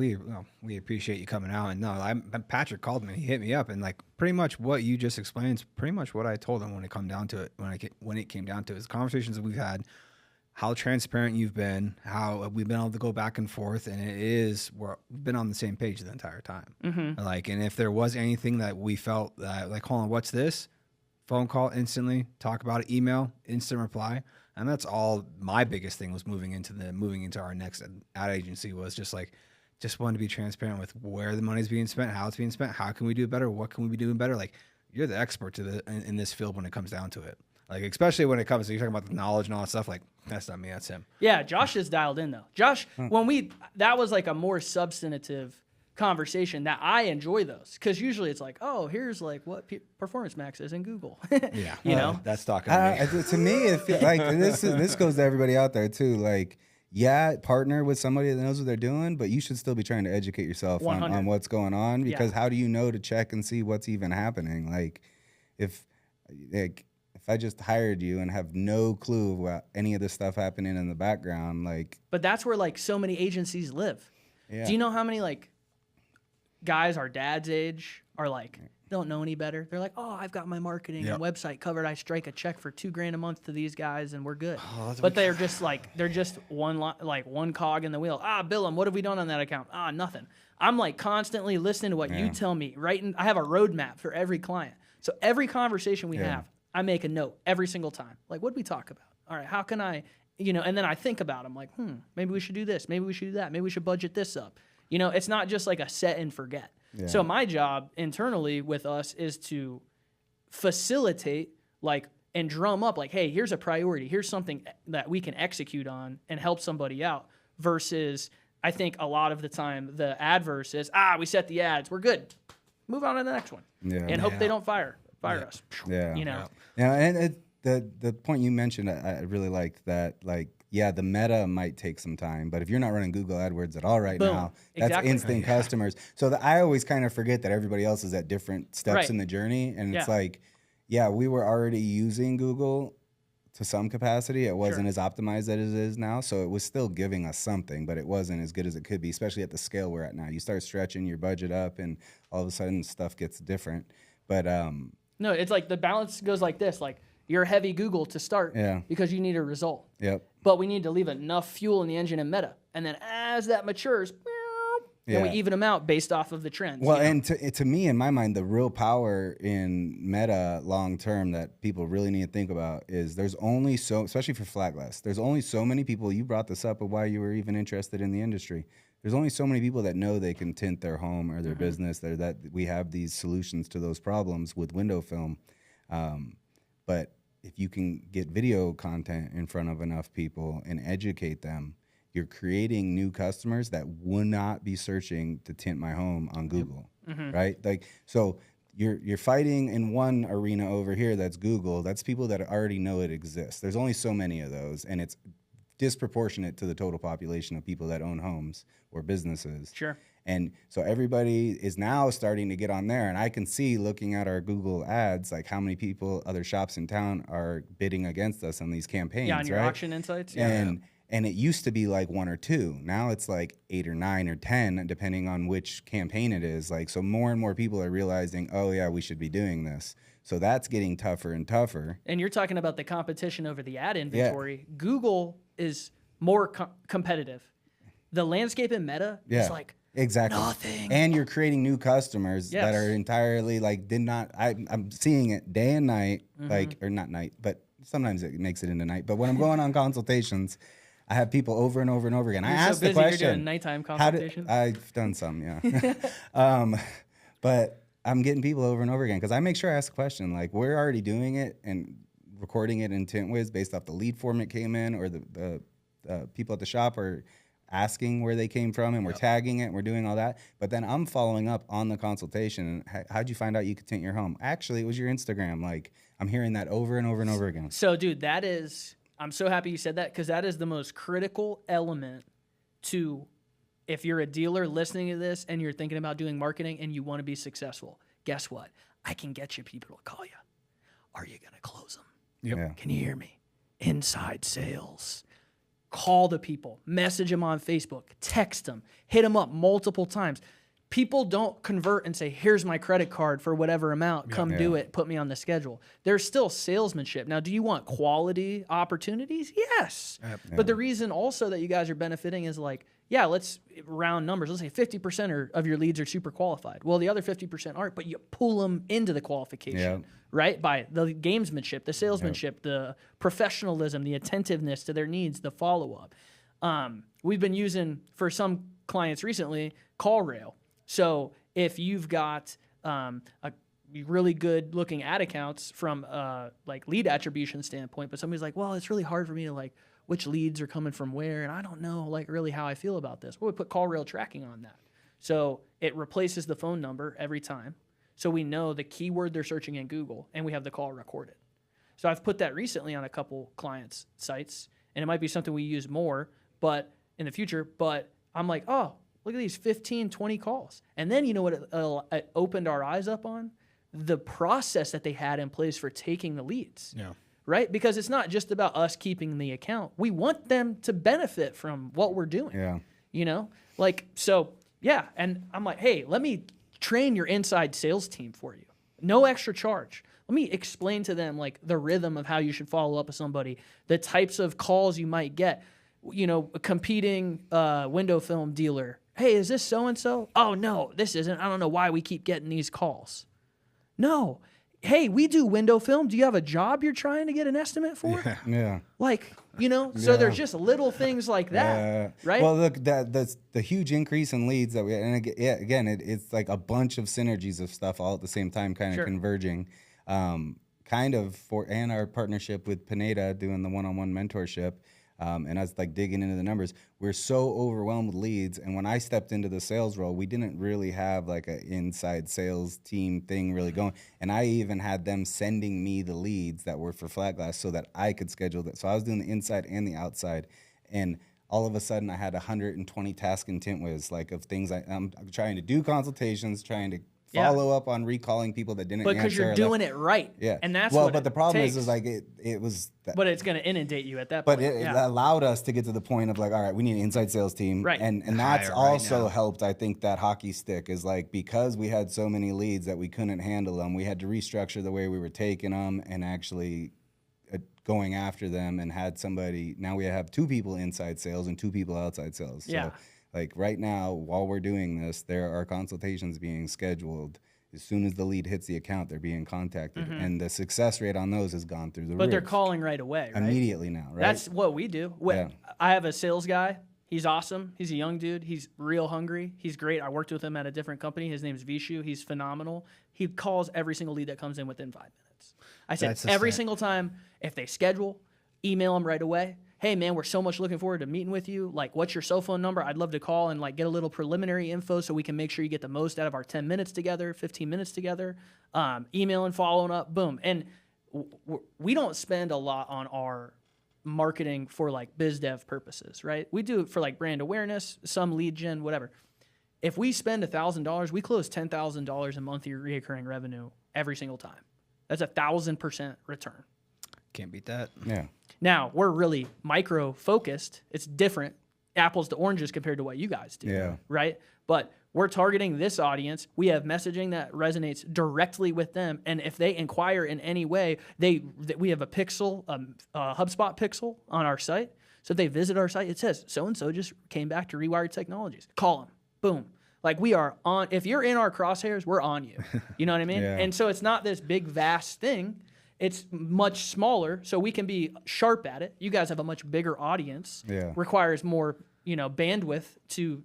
we appreciate you coming out. And no, Patrick called me. He hit me up, and like pretty much what you just explained is pretty much what I told him when it came down to it. When it came down to it, is conversations that we've had, how transparent you've been, how we've been able to go back and forth, and we've been on the same page the entire time. Like, and if there was anything that we felt that like, hold on, what's this? Phone call instantly, talk about it, email, instant reply. And that's all my biggest thing was moving into our next ad agency was just wanted to be transparent with where the money's being spent, how it's being spent, how can we do it better, what can we be doing better? Like, you're the expert in this field when it comes down to it. Like, especially when it comes to, you're talking about the knowledge and all that stuff, like, that's not me, that's him. Yeah, Josh is dialed in, though. Josh, that was like a more substantive conversation that I enjoy those. Because usually it's like, oh, here's like what Performance Max is in Google. Yeah. You know? That's talking to me. To me, it feels like this goes to everybody out there, too. Like, yeah, partner with somebody that knows what they're doing, but you should still be trying to educate yourself on what's going on. Because how do you know to check and see what's even happening? Like, if I just hired you and have no clue about any of this stuff happening in the background, like. But that's where like so many agencies live. Yeah. Do you know how many like guys our dad's age are like don't know any better? They're like, oh, I've got my marketing and website covered. I strike a check for $2,000 a month to these guys and we're good. But they're just one cog in the wheel. Bill them. What have we done on that account? Nothing. I'm like constantly listening to what you tell me. I have a roadmap for every client. So every conversation we have, I make a note every single time. Like, what did we talk about? All right, how can I, and then I think about them like, maybe we should do this. Maybe we should do that. Maybe we should budget this up. It's not just like a set and forget. Yeah. So my job internally with us is to facilitate and drum up like, hey, here's a priority. Here's something that we can execute on and help somebody out versus I think a lot of the time the adverse is, we set the ads. We're good. Move on to the next one and hope they don't fire us. Yeah. And the point you mentioned, I really liked that, like, yeah, the meta might take some time, but if you're not running Google AdWords at all now, that's instant customers. So I always kind of forget that everybody else is at different steps in the journey. And it's like, we were already using Google to some capacity. It wasn't as optimized as it is now. So it was still giving us something, but it wasn't as good as it could be, especially at the scale we're at now. You start stretching your budget up and all of a sudden stuff gets different. But no, it's like the balance goes like this. Like, you're heavy Google to start because you need a result. Yep. But we need to leave enough fuel in the engine in Meta. And then as that matures, then we even them out based off of the trends. Well, and to me, in my mind, the real power in Meta long term that people really need to think about is there's only especially for flat glass, there's only so many people, you brought this up of why you were even interested in the industry. There's only so many people that know they can tint their home or their business, that we have these solutions to those problems with window film. But if you can get video content in front of enough people and educate them, you're creating new customers that would not be searching to tint my home on Google, right? Like, so you're fighting in one arena over here that's Google. That's people that already know it exists. There's only so many of those, and it's disproportionate to the total population of people that own homes or businesses. Sure. And so everybody is now starting to get on there. And I can see, looking at our Google ads, like how many people, other shops in town, are bidding against us on these campaigns. Yeah, on your auction insights. And it used to be like 1 or 2. Now it's like 8 or 9 or 10, depending on which campaign it is. Like, so more and more people are realizing, oh yeah, we should be doing this. So that's getting tougher and tougher. And you're talking about the competition over the ad inventory. Yeah. Google is more competitive. The landscape in Meta is like nothing. And you're creating new customers that are entirely like I'm seeing it day and night, like, or not night, but sometimes it makes it into night. But when I'm going on consultations, I have people over and over and over again. You're I ask the question. You're doing nighttime consultations? I've done some, yeah. But I'm getting people over and over again because I make sure I ask the question. Like, we're already doing it and recording it in TintWiz based off the lead form it came in, or the people at the shop are asking where they came from, and we're tagging it, and we're doing all that. But then I'm following up on the consultation. How'd you find out you could tint your home? Actually, it was your Instagram. Like, I'm hearing that over and over and over again. So, dude, I'm so happy you said that, because that is the most critical element to, if you're a dealer listening to this and you're thinking about doing marketing and you want to be successful, guess what? I can get you people to call you. Are you going to close them? Yep. Yeah. Can you hear me? Inside sales. call the people, message them on Facebook, text them, hit them up multiple times. People don't convert and say, here's my credit card for whatever amount, come do it, put me on the schedule. There's still salesmanship. Now, do you want quality opportunities? Yes. But the reason also that you guys are benefiting is like, yeah, let's round numbers. Let's say 50% of your leads are super qualified. Well, the other 50% aren't, but you pull them into the qualification, right? By the gamesmanship, the salesmanship, the professionalism, the attentiveness to their needs, the follow-up. We've been using, for some clients recently, CallRail. So if you've got a really good looking ad accounts from like lead attribution standpoint, but somebody's like, well, it's really hard for me to like which leads are coming from where, and I don't know like really how I feel about this. Well, we put CallRail tracking on that. So it replaces the phone number every time. So we know the keyword they're searching in Google, and we have the call recorded. So I've put that recently on a couple clients' sites, and it might be something we use more, but in the future, but I'm like, oh, look at these 15, 20 calls. And then you know what it opened our eyes up on? The process that they had in place for taking the leads. Yeah. Right? Because it's not just about us keeping the account. We want them to benefit from what we're doing. Yeah. You know? Like, so, yeah. And I'm like, hey, let me train your inside sales team for you. No extra charge. Let me explain to them, like, the rhythm of how you should follow up with somebody, the types of calls you might get. You know, a competing window film dealer. Hey, is this so-and-so? Oh, no, this isn't. I don't know why we keep getting these calls. No. Hey, we do window film. Do you have a job you're trying to get an estimate for? Yeah. Like, you know, so there's just little things like that, right? Well, look, that's the huge increase in leads that we, and again, it's like a bunch of synergies of stuff all at the same time kind of converging. And our partnership with Pineda doing the one-on-one mentorship. And us like digging into the numbers, we're so overwhelmed with leads. And when I stepped into the sales role, we didn't really have like an inside sales team thing really going. And I even had them sending me the leads that were for Flat Glass so that I could schedule that. So I was doing the inside and the outside. And all of a sudden I had 120 tasks in Tint Wiz, like of things I'm trying to do consultations, trying to follow up on recalling people that didn't answer. Because you're doing it right. Yeah. And that's but the problem is like it was... But it's going to inundate you at that point. But it allowed us to get to the point of like, all right, we need an inside sales team. Right. And that's also helped, I think, that hockey stick is like, because we had so many leads that we couldn't handle them, we had to restructure the way we were taking them and actually going after them, and had somebody, now we have 2 people inside sales and 2 people outside sales. Yeah. So like right now, while we're doing this, there are consultations being scheduled. As soon as the lead hits the account, they're being contacted. And the success rate on those has gone through the roof. But they're calling right away, right? Immediately now, right? That's what we do. I have a sales guy. He's awesome. He's a young dude. He's real hungry. He's great. I worked with him at a different company. His name's Vishu. He's phenomenal. He calls every single lead that comes in within 5 minutes. I said every single time, if they schedule, email them right away. Hey, man, we're so much looking forward to meeting with you. Like, what's your cell phone number? I'd love to call and, like, get a little preliminary info so we can make sure you get the most out of our 10 minutes together, 15 minutes together. Emailing, following up, boom. And we don't spend a lot on our marketing for, like, biz dev purposes, right? We do it for, like, brand awareness, some lead gen, whatever. If we spend $1,000, we close $10,000 a monthly recurring revenue every single time. That's 1,000% return. Can't beat that. Yeah. Now, we're really micro-focused. It's different, apples to oranges compared to what you guys do, right? But we're targeting this audience. We have messaging that resonates directly with them. And if they inquire in any way, we have a pixel, a HubSpot pixel on our site. So if they visit our site, it says, so-and-so just came back to Rewired Technologies. Call them. Boom. Like, we are on. If you're in our crosshairs, we're on you. You know what I mean? And so it's not this big, vast thing. It's much smaller, so we can be sharp at it. You guys have a much bigger audience. Requires more, bandwidth to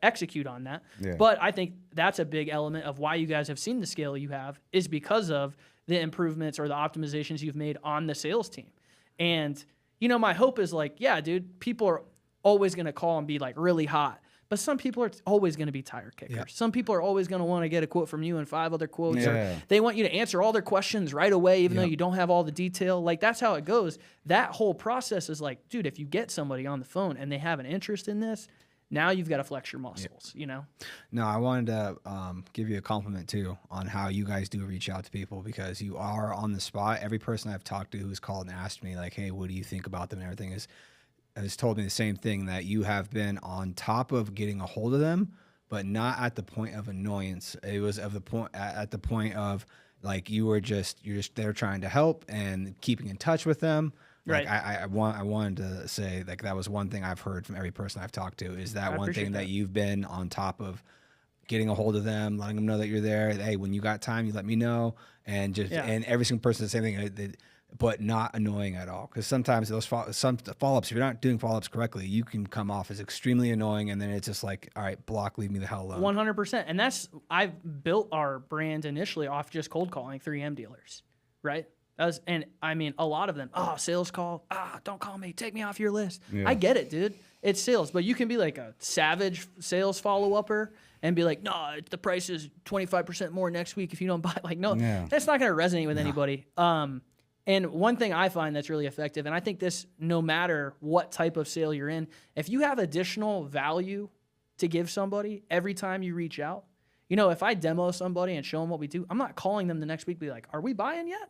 execute on that. But I think that's a big element of why you guys have seen the scale you have, is because of the improvements or the optimizations you've made on the sales team. And, my hope is like, yeah, dude, people are always going to call and be like really hot. But some people are always going to be tire kickers. Yeah. Some people are always going to want to get a quote from you and 5 other quotes. Or they want you to answer all their questions right away, even though you don't have all the detail. Like, that's how it goes. That whole process is like, dude, if you get somebody on the phone and they have an interest in this, now you've got to flex your muscles, No, I wanted to give you a compliment, too, on how you guys do reach out to people, because you are on the spot. Every person I've talked to who's called and asked me, like, hey, what do you think about them and everything is, has told me the same thing, that you have been on top of getting a hold of them, but not at the point of annoyance. It was at the point of like you're just there trying to help and keeping in touch with them. Like Right. I wanted to say like that was one thing I've heard from every person I've talked to, is that I one appreciate thing that. that you've been on top of getting a hold of them, letting them know that you're there. Hey, when you got time, you let me know. And and every single person, the same thing, but not annoying at all. Because sometimes some follow-ups, if you're not doing follow-ups correctly, you can come off as extremely annoying. And then it's just like, all right, block, leave me the hell alone. 100%. And I've built our brand initially off just cold calling 3M dealers, right? And I mean, a lot of them, sales call, don't call me, take me off your list. Yeah. I get it, dude. It's sales, but you can be like a savage sales follow-upper and be like, no, the price is 25% more next week if you don't buy. Like, no, that's not going to resonate with anybody. And one thing I find that's really effective, and I think this no matter what type of sale you're in, if you have additional value to give somebody every time you reach out, if I demo somebody and show them what we do, I'm not calling them the next week be like, are we buying yet?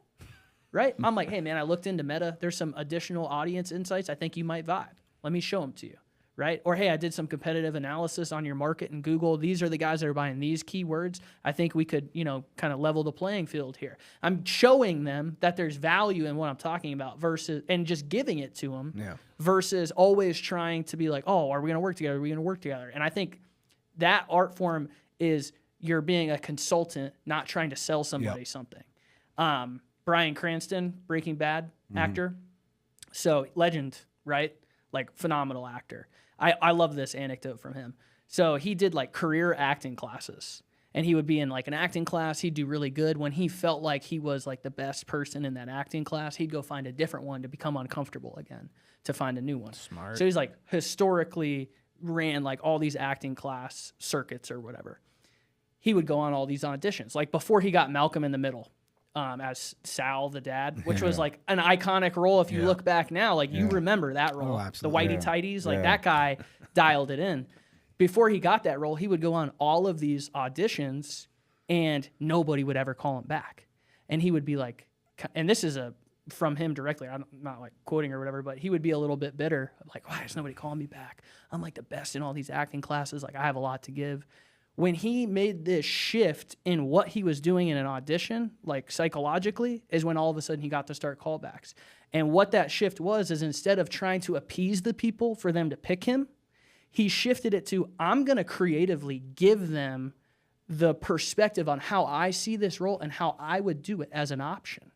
Right? I'm like, hey, man, I looked into Meta. There's some additional audience insights. I think you might vibe. Let me show them to you. Right? Or, hey, I did some competitive analysis on your market in Google. These are the guys that are buying these keywords. I think we could, kind of level the playing field here. I'm showing them that there's value in what I'm talking about and just giving it to them versus always trying to be like, oh, are we going to work together? Are we going to work together? And I think that art form is you're being a consultant, not trying to sell somebody something. Bryan Cranston, Breaking Bad actor. So legend, right? Like phenomenal actor. I love this anecdote from him. So he did like career acting classes, and he would be in like an acting class. He'd do really good. When he felt like he was like the best person in that acting class, he'd go find a different one to become uncomfortable again, to find a new one. Smart. So he's like historically ran like all these acting class circuits or whatever. He would go on all these auditions. Like before he got Malcolm in the Middle, as Sal the dad, which was like an iconic role. If you look back now, like you remember that role, the whitey tighties, like that guy dialed it in. Before he got that role, he would go on all of these auditions and nobody would ever call him back. And he would be like, and this is from him directly, I'm not like quoting or whatever, but he would be a little bit bitter, like, why is nobody calling me back? I'm like the best in all these acting classes. Like I have a lot to give. When he made this shift in what he was doing in an audition, like psychologically, is when all of a sudden he got to start callbacks. And what that shift was is instead of trying to appease the people for them to pick him, he shifted it to, I'm going to creatively give them the perspective on how I see this role and how I would do it as an option.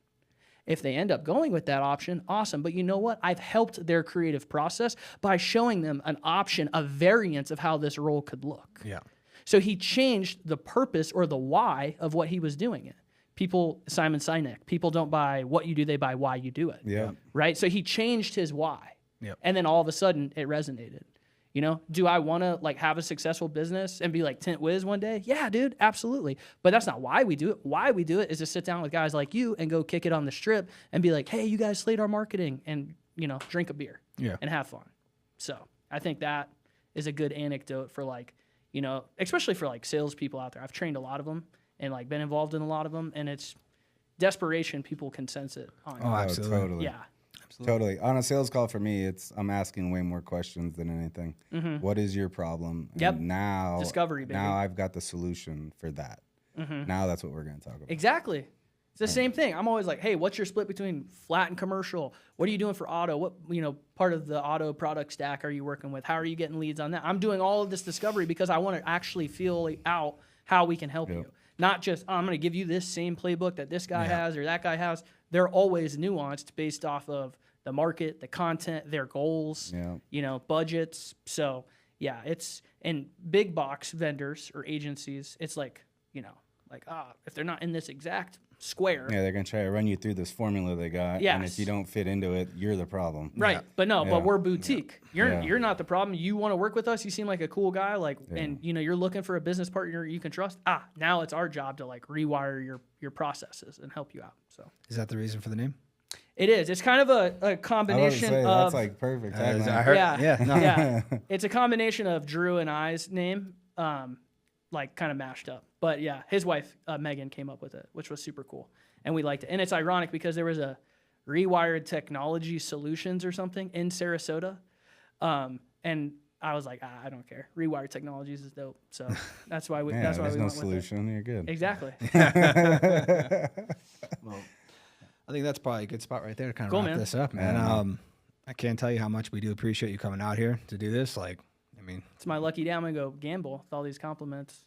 If they end up going with that option, awesome. But you know what? I've helped their creative process by showing them an option, a variance of how this role could look. Yeah. So he changed the purpose or the why of what he was doing it. Simon Sinek, people don't buy what you do, they buy why you do it. Yeah. Right? So he changed his why. Yep. And then all of a sudden it resonated. Do I want to like have a successful business and be like Tint Wiz one day? Yeah, dude, absolutely. But that's not why we do it. Why we do it is to sit down with guys like you and go kick it on the strip and be like, hey, you guys slayed our marketing, and, drink a beer and have fun. So I think that is a good anecdote for like, especially for like salespeople out there. I've trained a lot of them and like been involved in a lot of them, and it's desperation. People can sense it on. Oh, absolutely. Totally. Yeah. Totally. On a sales call for me, I'm asking way more questions than anything. What is your problem? Yep. And now, Discovery, baby. Now I've got the solution for that. Now that's what we're going to talk about. Exactly. It's the same thing. I'm always like, hey, what's your split between flat and commercial? What are you doing for auto? What, part of the auto product stack are you working with? How are you getting leads on that? I'm doing all of this discovery because I want to actually feel out how we can help you. Not just, I'm going to give you this same playbook that this guy has or that guy has. They're always nuanced based off of the market, the content, their goals, budgets. So, yeah, and big box vendors or agencies, it's like, if they're not in this exact square. Yeah, they're going to try to run you through this formula they got. Yes. And if you don't fit into it, you're the problem. Right. Yeah. But no, but we're boutique. Yeah. You're not the problem. You want to work with us. You seem like a cool guy. And you're looking for a business partner you can trust. Now it's our job to like rewire your processes and help you out. So Is that the reason for the name? it is. It's kind of a combination of that's like perfect. I tagline. heard, yeah. no. Yeah. It's a combination of Drew and I's name, like kind of mashed up. But yeah, his wife, Megan, came up with it, which was super cool. And we liked it. And it's ironic because there was a Rewired Technologies Solutions or something in Sarasota. And I was like, I don't care. Rewired Technologies is dope. So that's why we. Yeah, that's why there's we no went solution. You're good. with it. Exactly. Well, I think that's probably a good spot right there to kind of Cool, wrap man. this up, man. Yeah. I can't tell you how much we do appreciate you coming out here to do this. Like, I mean, It's my lucky day. I'm gonna go gamble with all these compliments.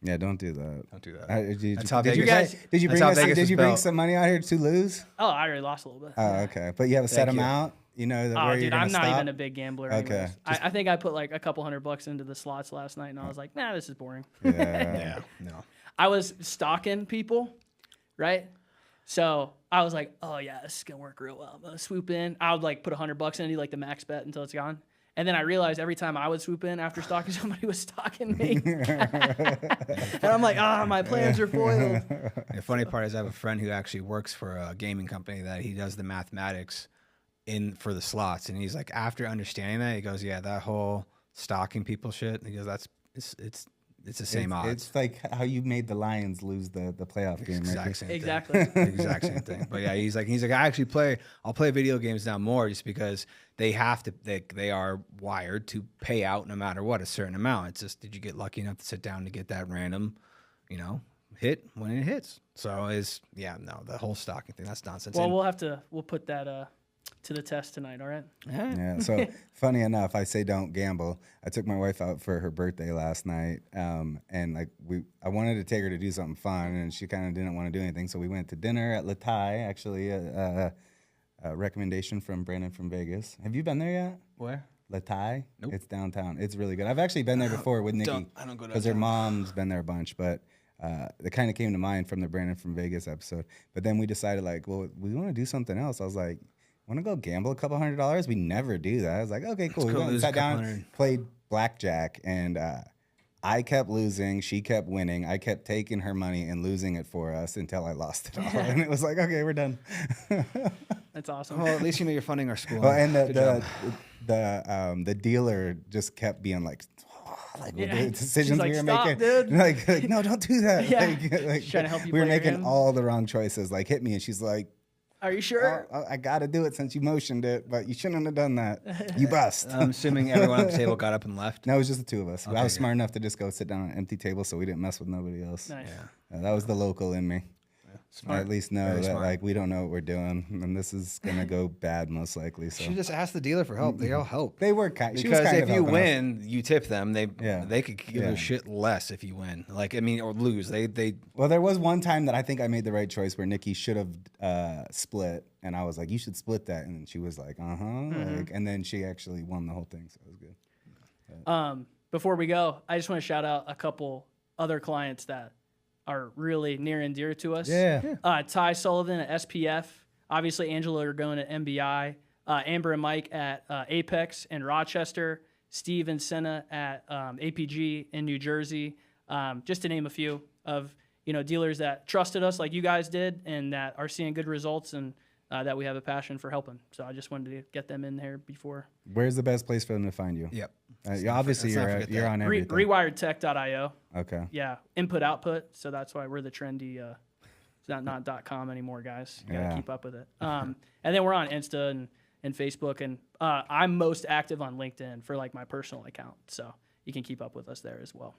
Yeah, don't do that. don't do that. Did how you Vegas- did you that's bring how us, Vegas did is you bring built. some money out here to lose? Oh, I already lost a little bit. Oh, okay. But you have a set Thank you. amount. You know Oh, where you're dude, gonna I'm not stop? even a big gambler. Okay. Anyways. I think I put like a couple $100 into the slots last night, and I was like, nah, this is boring. Yeah. Yeah, no. I was stalking people, right? So I was like, oh yeah, this is gonna work real well. I'm gonna swoop in. I would like put $100 in and do like the max bet until it's gone. And then I realized every time I would swoop in after stalking, somebody was stalking me. And I'm like, my plans are foiled. The funny part is I have a friend who actually works for a gaming company that he does the mathematics in for the slots. And he's like, after understanding that, he goes, yeah, that whole stalking people shit. He goes, it's the same odds. It's like how you made the Lions lose the playoff game. Right? Exact same thing. Exactly. Exact same thing. But yeah, he's like I actually I'll play video games now more just because they have to they are wired to pay out no matter what a certain amount. It's just, did you get lucky enough to sit down to get that random, hit when it hits? So the whole stocking thing, that's nonsense. Well, we'll put that to the test tonight. All right. Yeah. So funny enough, I say don't gamble. I took my wife out for her birthday last night, and I wanted to take her to do something fun, and she kind of didn't want to do anything. So we went to dinner at La Thai, actually, a recommendation from Brandon from Vegas. Have you been there yet? Where? La Thai? Nope. It's downtown. It's really good. I've actually been there before with Nikki. I don't go because her downtown. mom's been there a bunch, but it kind of came to mind from the Brandon from Vegas episode. But then we decided, like, well, we want to do something else. I was like, want to go gamble a couple $100? We never do that. I was like, okay, cool. Let's We go went and lose a sat couple down, hundred. played blackjack, and I kept losing. She kept winning. I kept taking her money and losing it for us until I lost it all. And it was like, okay, we're done. That's awesome. Well, at least you're funding our school. Well, and Good job. the dealer just kept being like with Yeah. the decisions She's like, we were "Stop, making. dude." Like, no, don't do that. Yeah. Like, She's trying to help you we were play your making game. all the wrong choices. Like, hit me, and she's like, Are you sure? oh, I got to do it since you motioned it, but you shouldn't have done that. You bust. I'm assuming everyone at the table got up and left. No, it was just the two of us. Okay, I was good. smart enough to just go sit down on an empty table, so we didn't mess with nobody else. Nice. Yeah. That was the local in me. Smart. I at least know Very that smart. like we don't know what we're doing, and this is gonna go bad most likely. So You should just ask the dealer for help. They all help. they were kind. She was Because kind if of you helping us. win, you tip them. They could give Yeah. a shit less if you win. Or lose. They Well, there was one time that I think I made the right choice where Nikki should have split, and I was like, "You should split that," and she was like, like, and then she actually won the whole thing, so it was good. Before we go, I just want to shout out a couple other clients that are really near and dear to us. Ty Sullivan at SPF, obviously Angela Ergon at MBI, Amber and Mike at Apex in Rochester, Steve and Senna at APG in New Jersey, just to name a few of dealers that trusted us like you guys did and that are seeing good results and that we have a passion for helping. So I just wanted to get them in there before. Where's the best place for them to find you? Yep. Obviously, let's not forget you're that. on everything. Rewiredtech.io. Okay. Yeah, input output. So that's why we're the trendy. It's not .com anymore, guys. You gotta Yeah. keep up with it. And then we're on Insta and Facebook, and I'm most active on LinkedIn for like my personal account. So you can keep up with us there as well.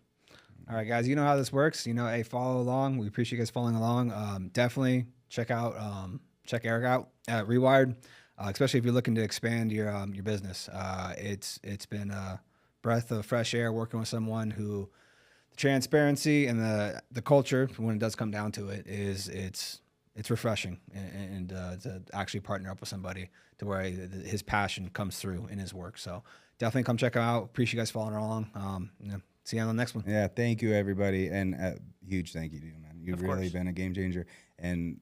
All right, guys. You know how this works. Hey, follow along. We appreciate you guys following along. Definitely check Erik out at Rewired, especially if you're looking to expand your business. It's been a breath of fresh air working with someone who the transparency and the culture, when it does come down to it, it's refreshing and to actually partner up with somebody to where his passion comes through in his work. So definitely come check him out. Appreciate you guys following along. See you on the next one. Yeah, thank you, everybody, and huge thank you to you, man. You've Of really course. been a game changer, and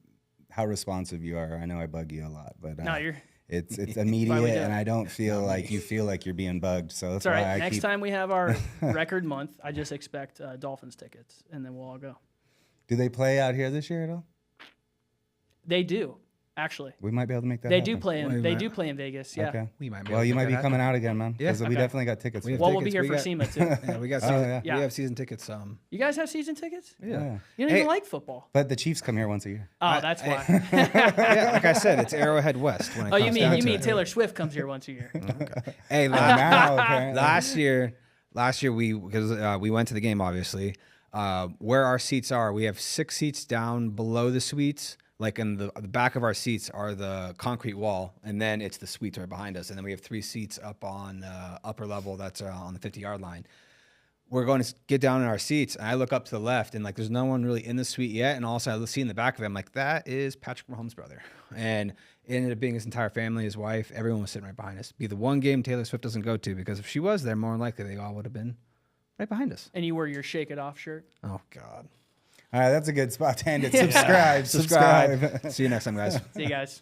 how responsive you are. I know I bug you a lot, but No, you're. it's why we immediate, do it. and I don't feel like you feel like you're being bugged. So that's It's all why right. I Next keep. time we have our record month, I just expect Dolphins tickets, and then we'll all go. Do they play out here this year at all? They do. actually. We might be able to make that They happen. do play in. Well, They might- do play in Vegas. Yeah. Okay. We might be Well, able to you make might be that coming happen. out again, man. Yeah, Because we okay. definitely got tickets. We have for Well, you. we'll be here tickets. for We got- SEMA too. Yeah, we got Oh, season, yeah. we have season tickets. You guys have season tickets? Yeah. You don't Hey. even like football. But the Chiefs come here once a year. Oh, that's why. Yeah, like I said, it's Arrowhead West. When it Oh, comes you down mean to you mean it. Taylor Swift comes here once a year? Hey, Now, apparently. last year we went to the game. Obviously, where our seats are, we have 6 seats down below the suites. Like in the back of our seats are the concrete wall, and then it's the suites right behind us, and then we have 3 seats up on upper level that's on the 50-yard line. We're going to get down in our seats, and I look up to the left, and like there's no one really in the suite yet, and also I see in the back of it, I'm like, that is Patrick Mahomes' brother, and it ended up being his entire family, his wife, everyone was sitting right behind us. Be the one game Taylor Swift doesn't go to, because if she was there, more than likely they all would have been right behind us. And you wear your Shake It Off shirt. Oh God. All right, that's a good spot to end it. Yeah. Subscribe. See you next time, guys. See you guys.